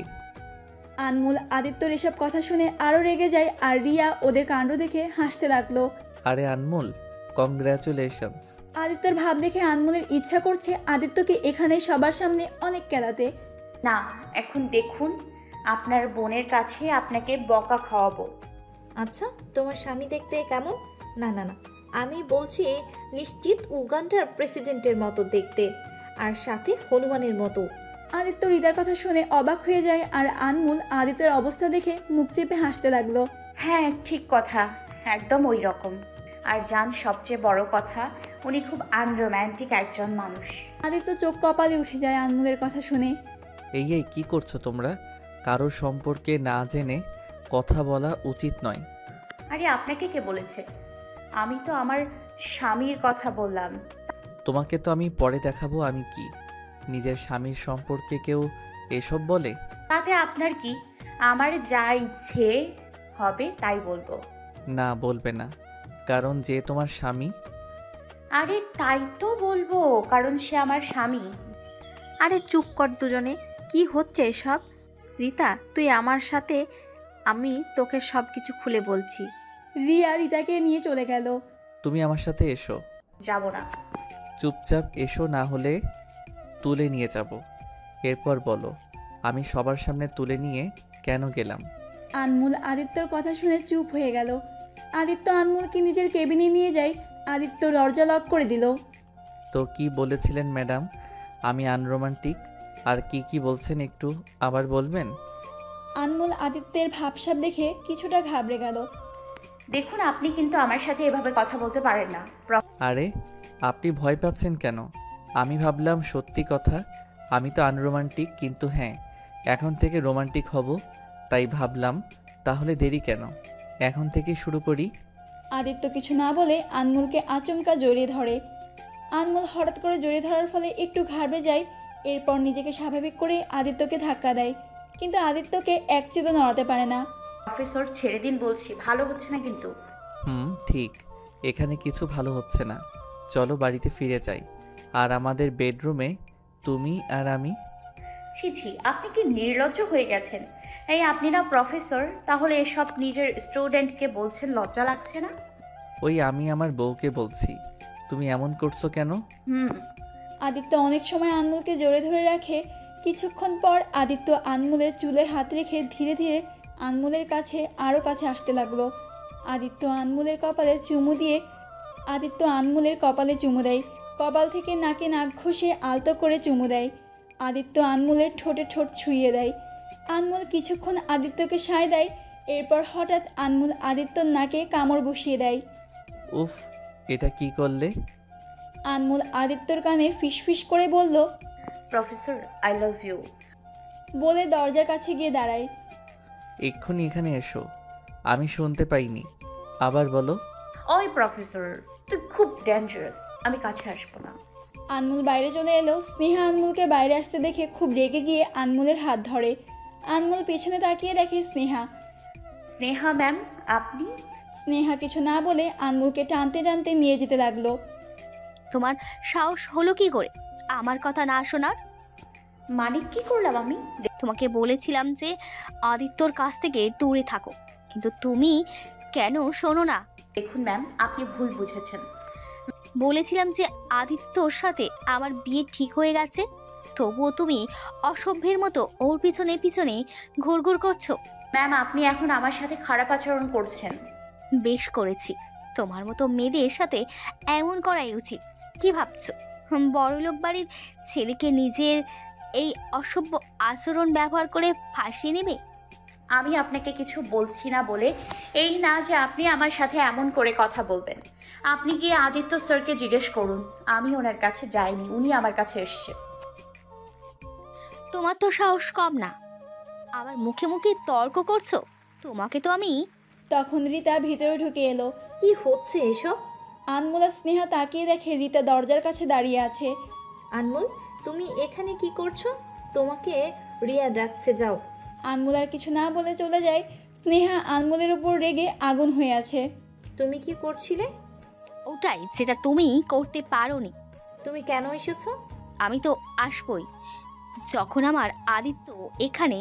আনমোল আদিত্যর এসব কথা শুনে আরও রেগে যায়, আর রিয়া ওদের কাণ্ড দেখে হাসতে লাগলো।
আরে আনমোল, কংগ্রাচুলেশনস।
আদিত্যর ভাব দেখে আনমোলের ইচ্ছা করছে আদিত্যকে এখানে সবার সামনে অনেক কেলাতে।
না, এখন দেখুন আপনার বোনের কাছে আপনাকে বকা খাওয়াবো।
আচ্ছা, তোমার স্বামী দেখতে কেমন? না না না, আমি বলছি নিশ্চিত উগান্ডার প্রেসিডেন্টের মতো দেখতে, আর সাথে হনুমানের মতো।
আদিত্য রিতার কথা শুনে অবাক হয়ে যায় আর আনমোল আদিত্যের অবস্থা দেখে মুখ চেপে হাসতে লাগলো।
হ্যাঁ ঠিক কথা, একদম ওই রকম। আর জান সবচেয়ে বড় কথা, উনি খুব আনরোম্যান্টিক একজন মানুষ।
আদিত্য চোখ কপালে উঠে যায় আনমোলের কথা শুনে।
এই কি করছো তোমরা? কারোর সম্পর্কে না জেনে কথা বলা উচিত নয়।
আরে আপনাকে কে বলেছে? আমি তো আমার স্বামীর কথা বললাম।
তোমাকে তো আমি পরে দেখাবো আমি কি। নিজের স্বামীর সম্পর্কে কেউ এসব বলে?
তাতে আপনার কি? আমার যা ইচ্ছে হবে তাই বলবো।
না বলবে না, কারণ যে তোমার স্বামী।
আরে তাই তো বলবো, কারণ সে আমার স্বামী।
আরে চুপ কর দুজনে, কি হচ্ছে এসব? রিতা তুই আমার সাথে, আমি তোকে সব কিছু খুলে বলছি।
রিয়া রিতাকে নিয়ে চলে গেল।
তুমি আমার সাথে এসো।
যাব না।
চুপচাপ এসো, না হলে তুলে নিয়ে যাব। এরপর বলো আমি সবার সামনে তুলে নিয়ে কেন গেলাম?
আনমোল আদিত্যর কথা শুনে চুপ হয়ে গেল। আদিত্য আনমোলকে নিজের কেবিনে নিয়ে যায়। আদিত্য দরজা লক করে দিল।
তো কি বলেছিলেন ম্যাডাম আমি আনরোমান্টিক? আর কি বলছেন একটু আবার বলবেন?
আনমোল আদিত্যের ভাবসাব দেখে কিছুটা ঘাবড়ে গেল।
দেখুন আপনি কিন্তু আমার সাথে এভাবে কথা বলতে পারেন না।
আরে আপনি ভয় পাচ্ছেন কেন? আমি ভাবলাম সত্যি কথা, আমি তো আনরোমান্টিক, কিন্তু হ্যাঁ এখন থেকে রোমান্টিক হব। তাই ভাবলাম তাহলে দেরি কেন, এখন থেকে শুরু করি।
আদিত্য কিছু না বলে আনমোলকে আচমকা জড়িয়ে ধরে। আনমোল হঠাৎ করে জড়িয়ে ধরার ফলে একটু ঘাবড়ে যায়। এরপর নিজেকে স্বাভাবিক করে আদিত্যকে ধাক্কা দেয়, কিন্তু আদিত্যকে এক চুলও নড়াতে পারে না।
প্রফেসর ছেড়ে দিন বলছি, ভালো হচ্ছে না কিন্তু।
ঠিক, এখানে কিছু ভালো হচ্ছে না। চলো বাড়িতে ফিরে যাই। আর আমাদের বেডরুমে তুমি আর আমি।
ছি ছি, আপনি কি নির্লজ্জ হয়ে গেছেন? এই আপনি না প্রফেসর, তাহলে এসব নিজের স্টুডেন্টকে বলছেন, লজ্জা লাগছে না?
ওই আমি আমার বউকে বলছি। তুমি এমন করছো কেন?
আদিত্য অনেক সময় আনমোলকে জোরে ধরে রাখে। কিছুক্ষণ পর আদিত্য আনমোলের চুলে হাত রেখে ধীরে ধীরে আনমোলের কাছে আরও কাছে আসতে লাগলো। আদিত্য আনমোলের কপালে চুমু দেয়। কপাল থেকে নাকে নাক ঘষে আলতো করে চুমু দেয়। আদিত্য আনমোলের ঠোঁটে ঠোঁট ছুঁয়ে দেয়। আনমোল কিছুক্ষণ আদিত্যকে সায় দেয়। এরপর হঠাৎ আনমোল আদিত্যর নাকে কামড় বসিয়ে দেয়।
উফ, এটা কি করলে?
আনমোল আদিত্যর কানে ফিসফিস করে বলল,
প্রফেসর আই লাভ ইউ।
বলে দরজার কাছে গিয়ে দাঁড়ায়।
এক্ষুনি এখানে এসো, আমি শুনতে পাইনি। আবার বলো।
ওই প্রফেসর, তুই খুব ডেঞ্জারাস, আমি কাছে আসবো না।
আনমোল বাইরে চলে এলো। স্নেহা আনমোলকে বাইরে আসতে দেখে খুব রেগে গিয়ে আনমোলের হাত ধরে। আনমোল পেছনে তাকিয়ে দেখে স্নেহা।
স্নেহা ম্যাম আপনি?
স্নেহা কিছু না বলে আনমোলকে টানতে টানতে নিয়ে যেতে লাগলো।
তোমার সাহস হলো কি করে আমার কথা না শোনার?
মানে কি করলাম আমি?
তোমাকে বলেছিলাম যে আদিত্যর কাছ থেকে দূরে থাকো, কিন্তু তুমি কেন শোনো না?
দেখুন ম্যাম, আপনি ভুল বুঝেছেন।
বলেছিলাম যে আদিত্যর সাথে আমার বিয়ে ঠিক হয়ে গেছে, তবুও তুমি অসভ্যের মতো ওর পিছনে পিছনে ঘুরঘুর করছো।
ম্যাম আপনি এখন আমার সাথে খারাপ আচরণ করছেন।
বেশ করেছি, তোমার মতো মেয়েদের সাথে এমন করাই উচিত। কি ভাবছো বড়লোক বাড়ির ছেলেকে নিজের এই অসভ্য আচরণ ব্যবহার করে ফাঁসিয়ে নেবে?
আমি আপনাকে কিছু বলছি না বলে এই না যে আপনি আমার সাথে এমন করে কথা বলবেন। আপনি গিয়ে আদিত্য স্যারকে জিজ্ঞেস করুন, আমি ওনার কাছে যাইনি, উনি আমার কাছে এসেছে।
তোমার তো সাহস কম না, আবার মুখে মুখে তর্ক করছো। তোমাকে তো আমি।
তখন রিতা ভিতরে ঢুকে এলো।
কি হচ্ছে এসব?
আনমোল আর স্নেহা তাকিয়ে দেখে রিতা দরজার কাছে দাঁড়িয়ে আছে।
আনমোল, তুমি এখানে কি করছো? তোমাকে রিয়া ডাকছে, যাও।
আনমোল আর কিছু না বলে চলে যায়। স্নেহা আনমোলের উপর রেগে আগুন হয়ে আছে।
তুমি কি করছিলে?
ওটাই যেটা তুমি করতে পারোনি।
তুমি কেন এসেছো?
আমি তো আসবই, যখন আমার আদিত্য এখানে,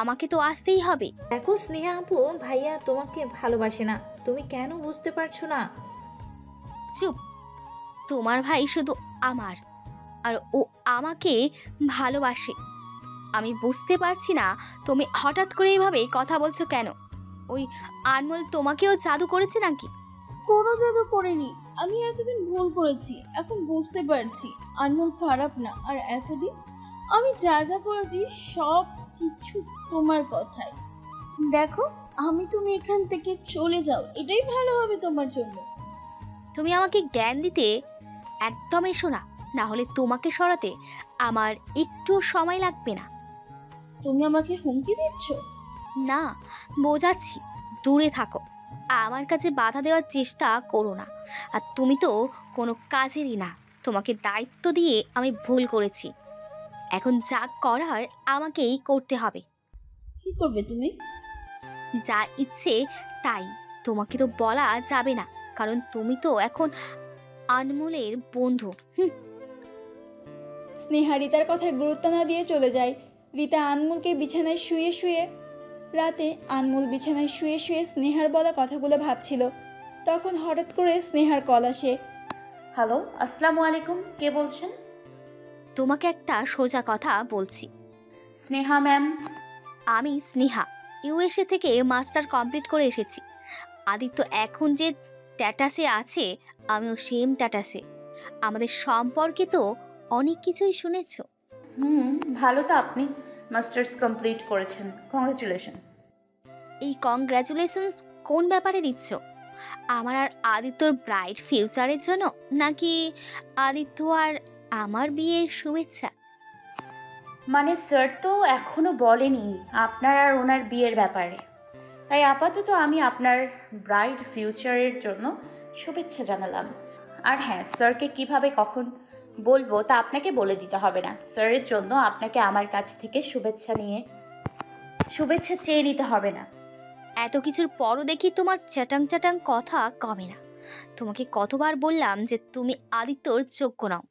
আমাকে তো আসতেই হবে।
দেখো স্নেহা আপু, ভাইয়া তোমাকে ভালোবাসে না, তুমি কেন বুঝতে পারছো না?
চুপ, তোমার ভাই শুধু আমার, আর ও আমাকে ভালোবাসে। আমি বুঝতে পারছি না তুমি হঠাৎ করে এইভাবে কথা বলছো কেন। ওই আনমোল তোমাকেও জাদু করেছে নাকি?
কোনো জাদু করিনি। আমি এতদিন ভুল করেছি, এখন বুঝতে পারছি আনমোল খারাপ না। আর এতদিন আমি যা যা করেছি সব কিছু তোমার কথাই। দেখো, তুমি এখান থেকে চলে যাও, এটাই ভালো হবে তোমার জন্য।
তুমি আমাকে জ্ঞান দিতে একদম এসো না, না হলে তোমাকে সরাতে আমার একটু সময় লাগবে না।
তুমি আমাকে হুমকি দিচ্ছ?
না, বোঝাচ্ছি, দূরে থাকো। আমার কাছে বাধা দেওয়ার চেষ্টা করো না। আর তুমি তো কোনো কাজেরই না। তোমাকে দায়িত্ব দিয়ে আমি ভুল করেছি। এখন যা করার আমাকেই করতে হবে।
কি করবে তুমি?
যা ইচ্ছে তাই। তোমাকে তো বলা যাবে না, কারণ তুমি তো এখন আনমোলের বন্ধু।
স্নেহা রিতার কথায় গুরুত্ব না দিয়ে চলে যায়। রিতা আনমোলকে বিছানায় শুয়ে শুয়ে রাতে আনমোল বিছানায় শুয়ে শুয়ে স্নেহার বলা কথাগুলো ভাবছিল। তখন হঠাৎ করে স্নেহার কল আসে।
হ্যালো, আসসালামু আলাইকুম, কে বলছেন?
তোমাকে একটা সোজা কথা বলছি।
স্নেহা ম্যাম।
আমি স্নেহা, ইউএসএ থেকে মাস্টার কমপ্লিট করে এসেছি। আদিত্য এখন যে স্ট্যাটাসে আছে, আমিও সেম স্ট্যাটাসে। আমাদের সম্পর্কে তো অনেক কিছুই শুনেছ।
ভালো তো, আপনি মাস্টার্স কমপ্লিট করেছেন, কংগ্রাচুলেশন।
এই কংগ্রাচুলেশনস কোন ব্যাপারে দিচ্ছ? আমার আর আদিত্যর ব্রাইট ফিউচারের জন্য, নাকি আদিত্য আর আমার বিয়ের শুভেচ্ছা?
মানে স্যার তো এখনো বলেনি আপনার আর ওনার বিয়ের ব্যাপারে, তাই আপাতত আমি আপনার ব্রাইট ফিউচারের জন্য শুভেচ্ছা জানালাম। আর হ্যাঁ, স্যারকে কিভাবে কখন বলবো তা আপনাকে বলে দিতে হবে না। স্যারের জন্য আপনাকে আমার কাছ থেকে শুভেচ্ছা চেয়ে নিতে হবে না।
এত কিছুর পরও দেখি তোমার চ্যাটাং চ্যাটাং কথা কমে না। তোমাকে কতবার বললাম যে তুমি আদিত্যর যোগ্য নাও।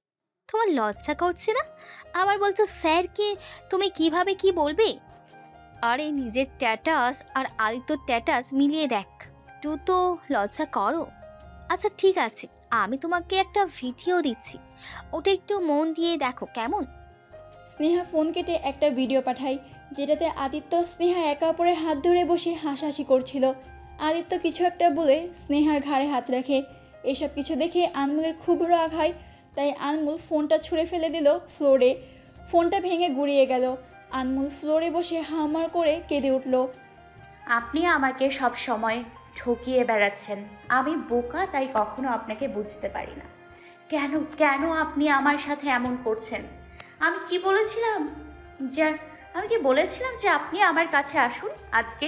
তোমার লজ্জা করছে না? আবার বলছো স্যারকে তুমি কিভাবে কি বলবে? আরে নিজের স্ট্যাটাস আর আদিত্যর স্ট্যাটাস মিলিয়ে দেখ, একটু তো লজ্জা করো। আচ্ছা ঠিক আছে, আমি তোমাকে একটা ভিডিও দিচ্ছি, ওটা একটু মন দিয়ে দেখো কেমন।
স্নেহা ফোন কেটে একটা ভিডিও পাঠায়, যেটাতে আদিত্য স্নেহা একে অপরের হাত ধরে বসে হাসাহাসি করছিল। আদিত্য কিছু একটা বলে স্নেহার ঘাড়ে হাত রাখে। এসব কিছু দেখে আনমোলের খুব রাগ হয়, তাই আনমোল ফোনটা ছুঁড়ে ফেলে দিল ফ্লোরে। ফোনটা ভেঙে গুঁড়িয়ে গেল। আনমোল ফ্লোরে বসে হামার করে কেঁদে উঠল।
আপনি আমাকে সব সময় ঠকিয়ে বেড়াচ্ছেন। আমি বোকা, তাই কখনো আপনাকে বুঝতে পারি না। কেন কেন আপনি আমার সাথে এমন করছেন? আমি কি বলেছিলাম যে আপনি আমার কাছে আসুন? আজকে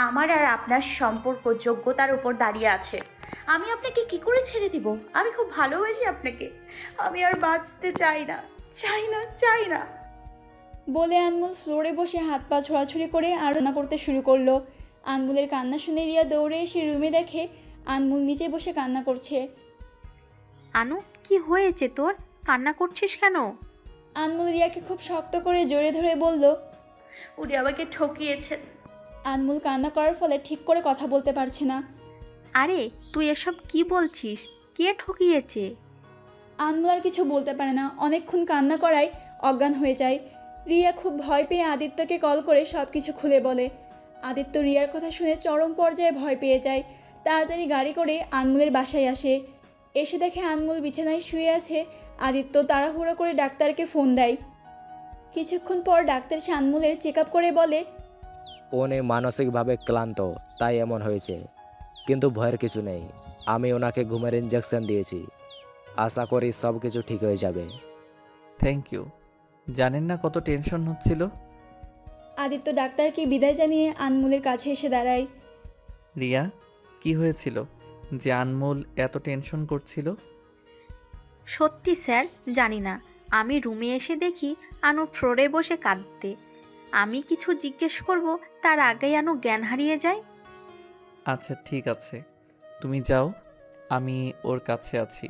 আমার আর আপনার সম্পর্ক যোগ্যতার উপর দাঁড়িয়ে আছে। আমি আপনাকে কি করে ছেড়ে দিব? আমি খুব ভালোবাসি আপনাকে। আমি আর বাঁচতে চাই না, চাই না, চাই না।
বলে আনমোল ফ্লোরে বসে হাত পা ছোড়াছুড়ি করে আড়না করতে শুরু করলো। আনমোলের কান্না শুনে রিয়া দৌড়ে এসে রুমে দেখে আনমোল নিচে বসে কান্না করছে।
আনু, কি হয়েছে তোর? কান্না করছিস কেন?
আনমোল রিয়াকে খুব শক্ত করে জড়িয়ে ধরে বলল,
উনি আমাকে ঠকিয়েছেন।
আনমোল কান্না করার ফলে ঠিক করে কথা বলতে পারছে না।
আরে তুই এসব কি বলছিস? কে ঠকিয়েছে?
আনমোল আর কিছু বলতে পারে না, অনেকক্ষণ কান্না করায় অজ্ঞান হয়ে যায়। রিয়া খুব ভয় পেয়ে আদিত্যকে কল করে সব কিছু খুলে বলে। আদিত্য রিয়ার কথা শুনে চরম পর্যায়ে ভয় পেয়ে যায়। তাড়াতাড়ি গাড়ি করে আনমোলের বাসায় আসে। এসে দেখে আনমোল বিছানায় শুয়ে আছে। আদিত্য তাড়াহুড়ো করে ডাক্তারকে ফোন দেয়। কিছুক্ষণ পর ডাক্তার এসে আনমোলের চেক আপ করে বলে,
উনি মানসিকভাবে ক্লান্ত, তাই এমন হয়েছে। কিন্তু ভয়ের কিছু নেই, আমি ওনাকে ঘুমের ইঞ্জেকশন দিয়েছি। আশা করি সব কিছু ঠিক হয়ে যাবে।
Thank you. জানেন না কত টেনশন হচ্ছিল।
আদিত্য ডাক্তারকে বিদায় জানিয়ে আনমোলের কাছে এসে দাঁড়ায়।
রিয়া, কি হয়েছিল যে আনমোল এত টেনশন করছিল?
সত্যি স্যার জানি না। আমি রুমে এসে দেখি আনু ফ্লোরে বসে কাঁদতে। আমি কিছু জিজ্ঞেস করব তার আগেই আনু জ্ঞান হারিয়ে যায়।
আচ্ছা ঠিক আছে, তুমি যাও, আমি ওর কাছে আছি।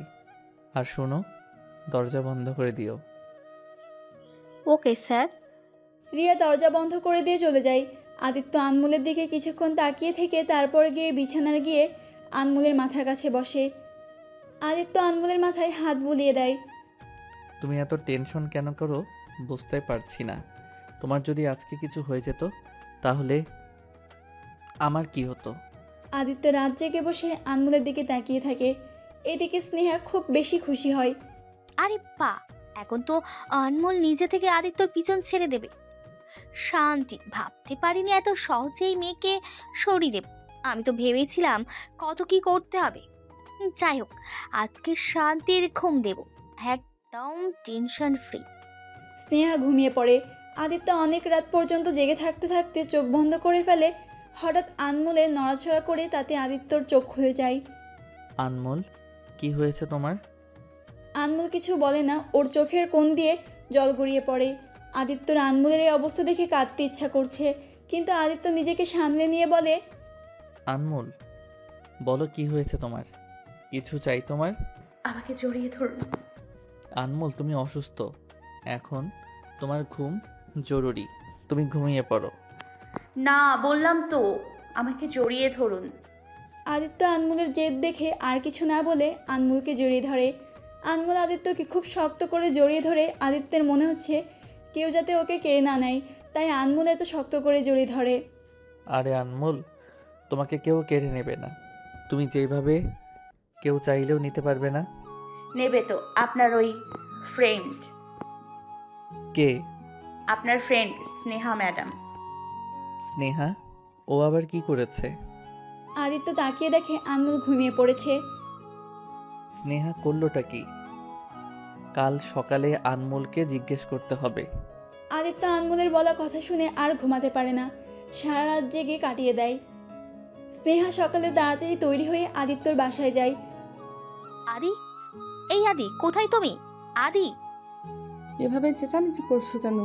আর শোনো, দরজা বন্ধ করে দিও।
Okay sir.
রিয়া দরজা বন্ধ করে দিয়ে চলে যায়। আদিত্য আনমোলের দিকে কিছুক্ষণ তাকিয়ে থেকে তারপর গিয়ে বিছানার গিয়ে আনমোলের মাথার কাছে বসে। আদিত্য আনমোলের মাথায় হাত বুলিয়ে দেয়।
তুমি এত টেনশন কেন করো বুঝতে পারছি না। তোমার যদি আজকে কিছু হয়ে যেত তাহলে আমার কি হতো?
আদিত্য রাত জেগে বসে আনমোলের দিকে তাকিয়ে থাকে। এদিকে স্নেহা খুব বেশি খুশি হয়।
আরে পা, এখন তো অনমোল নিজে থেকে আদিত্যর পিছন ছেড়ে দেবে। শান্তি, ভাবতে পারিনি এত সহজেই মেয়েকে সরিয়ে দেব। আমি তো ভেবেছিলাম কত কি করতে হবে। যাই হোক, আজকে শান্তির ঘুম দেব, একদম টেনশন ফ্রি।
স্নেহা ঘুমিয়ে পড়ে। আদিত্য অনেক রাত পর্যন্ত জেগে থাকতে থাকতে চোখ বন্ধ করে ফেলে। হঠাৎ আনমোলের নড়াচড়া করে তাতে আদিত্যর চোখ খুলে যায়।
আনমোল, কি হয়েছে তোমার?
আনমোল কিছু বলে না, ওর চোখের কোণ দিয়ে জল গড়িয়ে পড়ে। আদিত্যর আনমোলের এই অবস্থা দেখে কাঁদতে ইচ্ছা করছে, কিন্তু আদিত্য নিজেকে সামলে নিয়ে বলে,
আনমোল, বলো কি হয়েছে তোমার? কিছু চাই তোমার?
আমাকে জড়িয়ে ধরুন।
আনমোল, তুমি অসুস্থ, এখন তোমার ঘুম জরুরি, তুমি ঘুমিয়ে পড়ো।
না, বললাম তো, আমাকে জড়িয়ে ধরুন।
আদিত্য আনমোলের জেদ দেখে আর কিছু না বলে আনমোলকে জড়িয়ে ধরে। আনমোল আদিত্যকে খুব শক্ত করে জড়িয়ে ধরে। আদিত্যের মনে হচ্ছে কেউ যাতে ওকে কেড়ে না নেয়, তাই আনমোল এত শক্ত করে জড়িয়ে ধরে।
আরে আনমোল, তোমাকে কেউ কেড়ে নেবে না, তুমি যেভাবে কেউ চাইলেও নিতে পারবে না।
নেবে তো, আপনার ওই ফ্রেন্ড,
কে?
আপনার ফ্রেন্ড স্নেহা ম্যাডাম।
স্নেহা? ও আবার কি করেছে?
আদিত্য তাকিয়ে দেখে আনমোল ঘুমিয়ে পড়েছে।
স্নেহা করলোটা কি? কাল সকালে আনমোলকে জিজ্ঞেস করতে হবে।
আদিত্য আনমোলের বলা কথা শুনে আর ঘুমাতে পারে না, সারা রাত জেগে কাটিয়ে দেয়। স্নেহা সকালে তাড়াতাড়ি তৈরি হয়ে আদিত্যর বাসায় যায়।
আদি, এই আদি, কোথায় তুমি? আদি!
এভাবে চেঁচামেচি করছো কেন?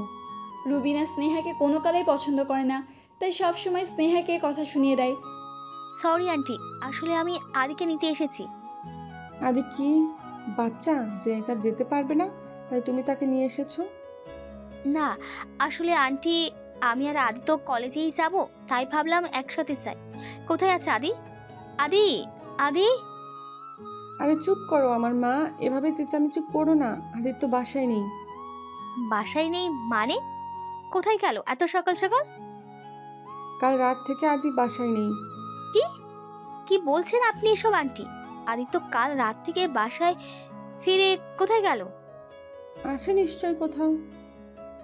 রুবিনা স্নেহাকে কোনো কালেই পছন্দ করে না, তাই সবসময় স্নেহাকে কথা শুনিয়ে দেয়।
সরি আন্টি, আসলে আমি আদিকে নিতে এসেছি।
আদি কি বাচ্চা যে একা যেতে পারবে না, তাই তুমি তাকে নিয়ে এসেছো?
না, আসলে আন্টি, আমি আর আদি তো কলেজেই যাব, তাই ভাবলাম একসাথে যাই। কোথায় আছে আদি? আদি! আদি!
আরে চুপ করো আমার মা, এভাবে চেঁচামেচি করো না। আদিত্য বাসায় নেই।
বাসায় নেই মানে? কোথায় গেল এত সকাল সকাল?
কাল রাত থেকে আদি বাসায় নেই।
কি কি বলছেন আপনি এসব আন্টি? আদি তো কাল রাত থেকে বাসায় ফিরে কোথায় গেল?
আছে নিশ্চয় কোথাও।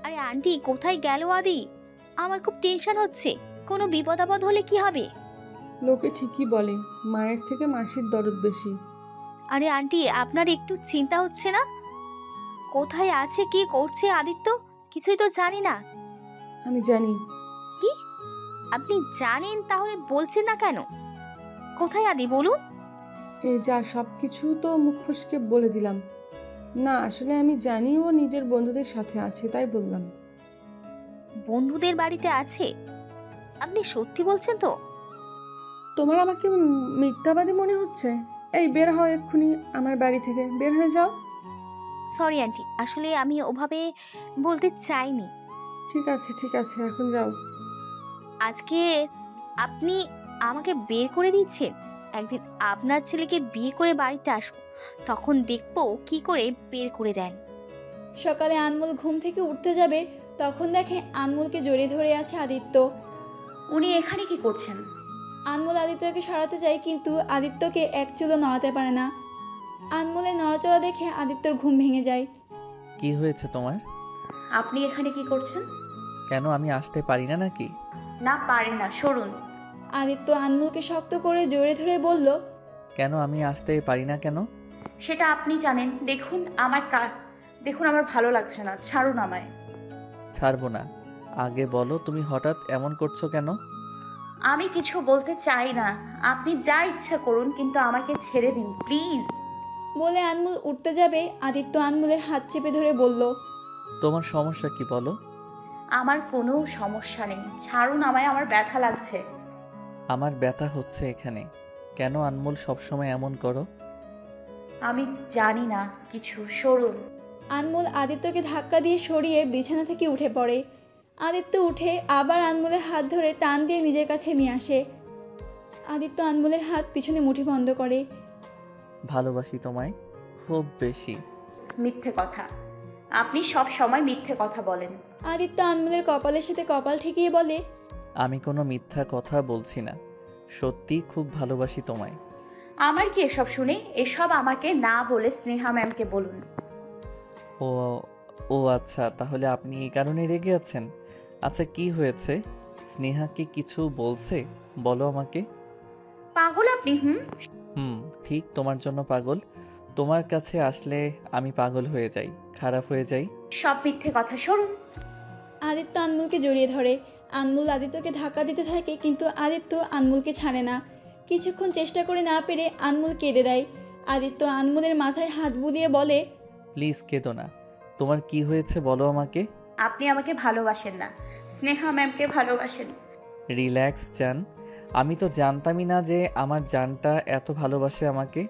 আরে আন্টি, কোথায় গেল আদি? আমার খুব টেনশন হচ্ছে, কোনো বিপদ আপদ হলে কি হবে?
লোকে ঠিকই বলে মায়ের থেকে মাসির দরদ বেশি।
আরে আন্টি, আপনার একটু চিন্তা হচ্ছে না? কোথায় আছে, কি করছে আদিত্য, কিছুই তো জানি না।
আমি জানি।
কি? আপনি জানেন, তাহলে বলছেন না কেন? কোথায় আদি বলুন?
এই যা, সব কিছু তো মুখ ফসকে বলে দিলাম। না, আসলে আমি জানি ও নিজের বন্ধুদের সাথে আছে, তাই বললাম।
বন্ধুদের বাড়িতে আছে? আপনি সত্যি বলছেন তো?
তোমার আমাকে মিথ্যাবাদী মনে হচ্ছে? এই বের হও এক্ষুনি আমার বাড়ি থেকে, বের হয়ে যাও।
সরি আন্টি, আসলে আমি ওভাবে বলতে চাইনি।
ঠিক আছে ঠিক আছে, এখন যাও।
আজকে আপনি আমাকে বের করে দিচ্ছেন? একদিন আপনার ছেলেকে বিয়ে করে বাড়িতে আসবো, তখন দেখবো কি করে বের করে দেন।
সকালে আনমোল ঘুম থেকে উঠতে যাবে, তখন দেখে আনমোলকে জড়িয়ে ধরে আছে আদিত্য।
উনি এখানে কি করছেন?
আনমোল আদিত্যকে সরাতে যায়, কিন্তু আদিত্যকে এক চুলও নড়াতে পারে না। আনমোলের নড়াচড়া দেখে আদিত্যর ঘুম ভেঙে যায়।
কি হয়েছে তোমার?
আপনি এখানে কি করছেন?
কেন, আমি আসতে পারি না নাকি?
না, পারেন না, সরুন।
আদিত্য আনমোলকে শক্ত করে জড়িয়ে ধরে বলল,
কেন আমি আসতে পারি না কেন?
সেটা আপনি জানেন। দেখুন আমার ভালো লাগছে না, ছাড়ুন আমায়।
ছাড়বো না। আগে বলো, তুমি হঠাৎ এমন করছো কেন?
আমি কিছু বলতে চাই না, আপনি যা ইচ্ছা করুন, কিন্তু আমাকে ছেড়ে দিন প্লিজ।
বলে আনমোল উঠতে যাবে, আদিত্য আনমোলের হাত চেপে ধরে বলল,
তোমার সমস্যা কি বলো?
আমার কোনো সমস্যা নেই, ছাড়ুন আমায়, আমার ব্যথা লাগছে।
আমার ব্যথা হচ্ছে এখানে। কেন আনমোল সবসময় এমন করো?
আমি জানি না কিছু, সরুন।
আনমোল আদিত্যকে ধাক্কা দিয়ে সরিয়ে বিছানা থেকে উঠে পড়ে। আদিত্য উঠে আবার আনমোলের হাত ধরে টান দিয়ে নিজের কাছে নিয়ে আসে। আদিত্য আনমোলের হাত পিছনে মুঠি বন্ধ করে।
ভালোবাসি তোমায় খুব বেশি।
মিথ্যে কথা, আপনি সব সময় মিথ্যে কথা বলেন।
আদিত্য আনমোলের কপালের সাথে কপাল ঠেকিয়ে বলে,
আমি কোনো মিথ্যা কথা বলছি না, সত্যি খুব ভালোবাসি তোমায়।
আমার কি এসব শুনে? এসব আমাকে না বলে স্নেহা ম্যামকে বলুন।
ও ও আচ্ছা, তাহলে আপনি এই কারণে রেগে আছেন? আচ্ছা, কি হয়েছে? স্নেহা কি কিছু বলছে? বলো আমাকে।
পাগল আপনি?
ঠিক তোমার জন্য পাগল। তোমার কাছে আসলে আমি পাগল হয়ে যাই, খারাপ হয়ে যাই।
সব মিথ্যে কথা, সরুন।
আদিত্য আনমোলকে জড়িয়ে ধরে। আনমোল আদিত্যকে ধাক্কা দিতে থাকে, কিন্তু আদিত্য আনমোলকে ছাড়ে না। কিছুক্ষণ চেষ্টা করে না পেরে আনমোল কেঁদে দেয়। আদিত্য আনমোলের মাথায় হাত বুলিয়ে বলে,
প্লিজ কেঁদো না। তোমার কি হয়েছে বলো আমাকে।
আপনি আমাকে ভালোবাসেন না, স্নেহা ম্যামকে ভালোবাসেন।
রিল্যাক্স জান, আমি তো জানতামই না যে আমার জানটা এত ভালোবাসে আমাকে,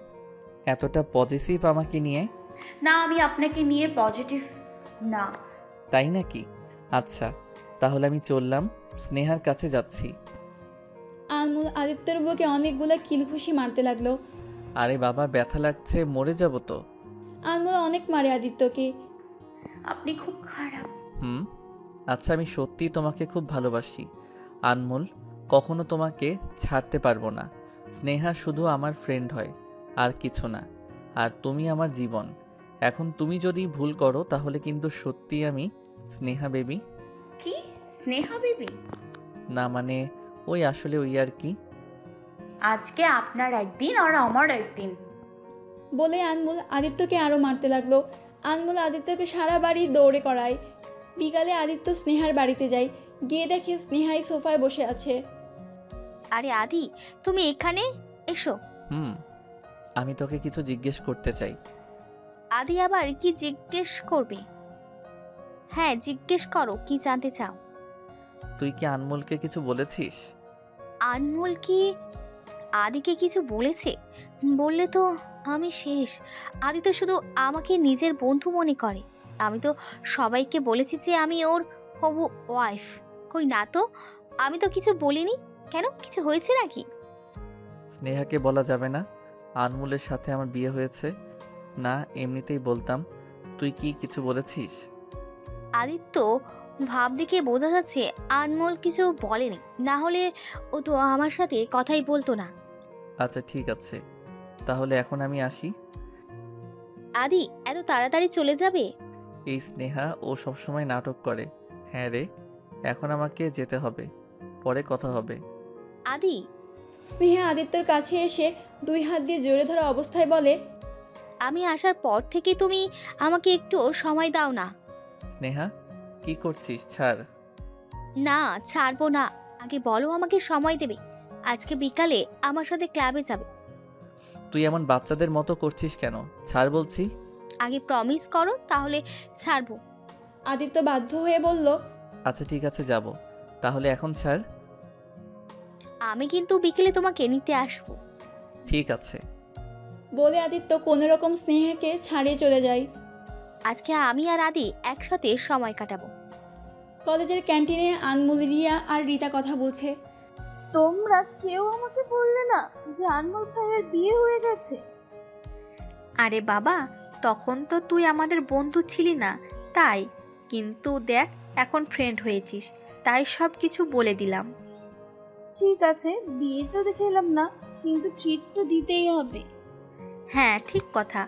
এতটা পজিটিভ আমাকে নিয়ে।
না, আমি আপনাকে নিয়ে পজিটিভ না।
তাই নাকি? আচ্ছা, তাহলে আমি চললাম, স্নেহার কাছে যাচ্ছি।
আনমোল আদিত্যর বুকে অনেকগুলো কিলঘুষি মারতে লাগলো।
আরে বাবা, ব্যথা লাগছে, মরে যাব তো।
আনমোল অনেক মারে আদিত্যকে।
আপনি খুব খারাপ।
আচ্ছা, আমি সত্যি তোমাকে খুব ভালোবাসি আনমোল, কখনো তোমাকে ছাড়তে পারবো না। স্নেহা শুধু আমার ফ্রেন্ড হয়, আর কিছু না। আর তুমি আমার জীবন। এখন তুমি যদি ভুল করো তাহলে কিন্তু সত্যি আমি স্নেহা বেবি।
কি স্নেহা বেবি?
না মানে ওই আসলে ওই আর কি।
আজকে আপনার একদিন আর আমার একদিন।
বলে আনমোল আদিত্যকে আরও মারতে লাগলো। আনমোল আদিত্যকে সারা বাড়ি দৌড়ে করায়। বিকালে আদিত্য স্নেহার বাড়িতে যায়। গিয়ে দেখে স্নেহাই সোফায় বসে আছে।
আরে আদি, তুমি এখানে এসো।
আমি তোকে কিছু জিজ্ঞেস করতে চাই।
আদি আবার কি জিজ্ঞেস করবে? হ্যাঁ, জিজ্ঞেস করো, কি জানতে চাও?
তুই কি আনমোলকে কিছু বলেছিস?
আনমোল কি আদিকে কিছু বলেছে? বললে তো আমি শেষ। আদি তো শুধু আমাকে নিজের বন্ধু মনে করে। আমি তো সবাইকে বলেছি যে আমি ওর হবু ওয়াইফ। কই না তো, আমি তো কিছু বলিনি। কেন, কিছু হয়েছে নাকি?
স্নেহাকে বলা যাবে না আনমোলের সাথে আমার বিয়ে হয়েছে? না, এমনিতেই বলতাম। তুই কি কিছু বলেছিস?
আদিত্য ভাব দেখে বোঝা যাচ্ছে আনমোল কিছু বলেনি, না হলে ও তো আমার সাথে কথাই বলতো না।
আচ্ছা ঠিক আছে, তাহলে এখন আমি আসি।
আদি, এত তাড়াতাড়ি চলে যাবে?
এই স্নেহা ও সবসময় নাটক করে। হ্যাঁ রে, এখন আমাকে যেতে হবে, পরে কথা হবে।
আদি।
স্নেহা আদিত্যর কাছে এসে 2 হাত দিয়ে জড়িয়ে ধরা অবস্থায় বলে,
আমি আসার পর থেকে তুমি আমাকে একটু সময় দাও না।
স্নেহা, কি করছিস? ছাড়।
না, ছাড়বো না। আগে বলো আমাকে সময় দেবে। আজকে বিকালে আমার সাথে ক্লাবে যাবে।
তুই এমন বাচ্চাদের মতো করছিস কেন? ছাড় বলছি।
আগে প্রমিস করো, তাহলে ছাড়বো।
আদিত্য বাধ্য হয়ে বলল,
আচ্ছা ঠিক আছে, যাব। তাহলে এখন ছাড়।
আমি কিন্তু বিকেলে তোমাকে নিতে আসবো।
ঠিক আছে।
বলে আদিত্য কোনোরকম স্নেহাকে ছাড়িয়ে চলে যায়।
আজকে আমি আর আদি একসাথে সময় কাটাবো।
কলেজের ক্যান্টিনে আনমোল, রিয়া আর রিতা কথা বলছে।
তোমরা কেউ আমাকে বললে না যে আনমোল ভাইয়ের বিয়ে হয়ে গেছে?
আরে বাবা, তখন তো তুই আমাদের বন্ধু ছিলি না, তাই। কিন্তু দেখ, এখন ফ্রেন্ড হয়েছিস, তাই সব কিছু বলে দিলাম।
ঠিক আছে, বিয়ে তো দেখে এলাম না, কিন্তু ট্রিট তো দিতেই হবে।
হ্যাঁ, ঠিক কথা।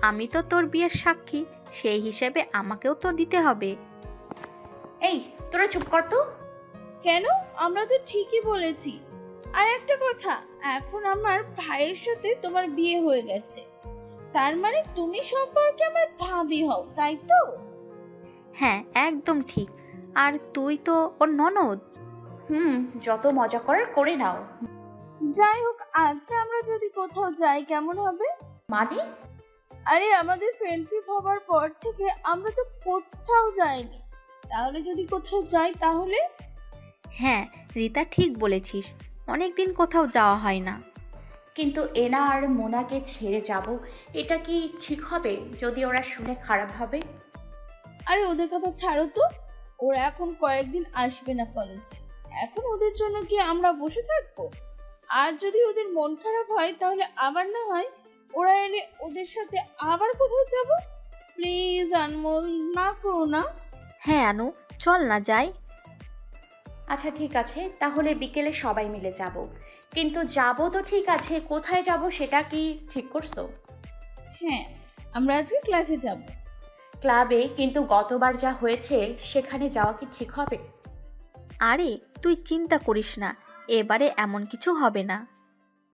আমি তো তোর বিয়ের সাক্ষী, সেই হিসেবে আমাকেও তো দিতে হবে।
এই তোরা চুপ কর তো।
কেন? আমরা তো ঠিকই বলেছি। আর একটা কথা, এখন আমার ভাইয়ের সাথে তোমার বিয়ে হয়ে গেছে, তার মানে তুমি সম্পর্কে আমার ভাবি হও, তাই তো?
হ্যাঁ, একদম ঠিক। আর তুই তো ওর ননদ।
যত মজা করার করে নাও।
যাই হোক, আজকে আমরা যদি কোথাও যাই কেমন হবে?
মানে?
আরে আমাদের ফ্রেন্ডশিপ হবার পর থেকে আমরা তো কোথাও যাইনি, তাহলে যদি কোথাও যাই তাহলে?
হ্যাঁ রিতা, ঠিক বলেছিস, অনেক দিন কোথাও যাওয়া হয় না।
কিন্তু এনা আর মোনাকে ছেড়ে যাব, এটা কি ঠিক হবে? যদি ওরা শুনে খারাপ ভাবে।
আরে ওদের কথা ছাড়ো তো, ওরা এখন কয়েকদিন আসবে না কলেজে। এখন ওদের জন্য কি আমরা বসে থাকবো? আর যদি ওদের মন খারাপ হয় তাহলে আবার না হয় ওরা এলে ওদের সাথে আবার কোথাও যাব। প্লিজ আনমোল, না করো না।
হ্যাঁ আনু, চল না যাই।
আচ্ছা ঠিক আছে, তাহলে বিকেলে সবাই মিলে যাব। কিন্তু যাব তো ঠিক আছে, কোথায় যাব সেটা কি ঠিক করছো?
হ্যাঁ, আমরা আজকে ক্লাসে যাব।
ক্লাবে? কিন্তু গতবার যা হয়েছে সেখানে যাওয়া কি ঠিক হবে?
আরে তুই চিন্তা করিস না, এবারে এমন কিছু হবে না।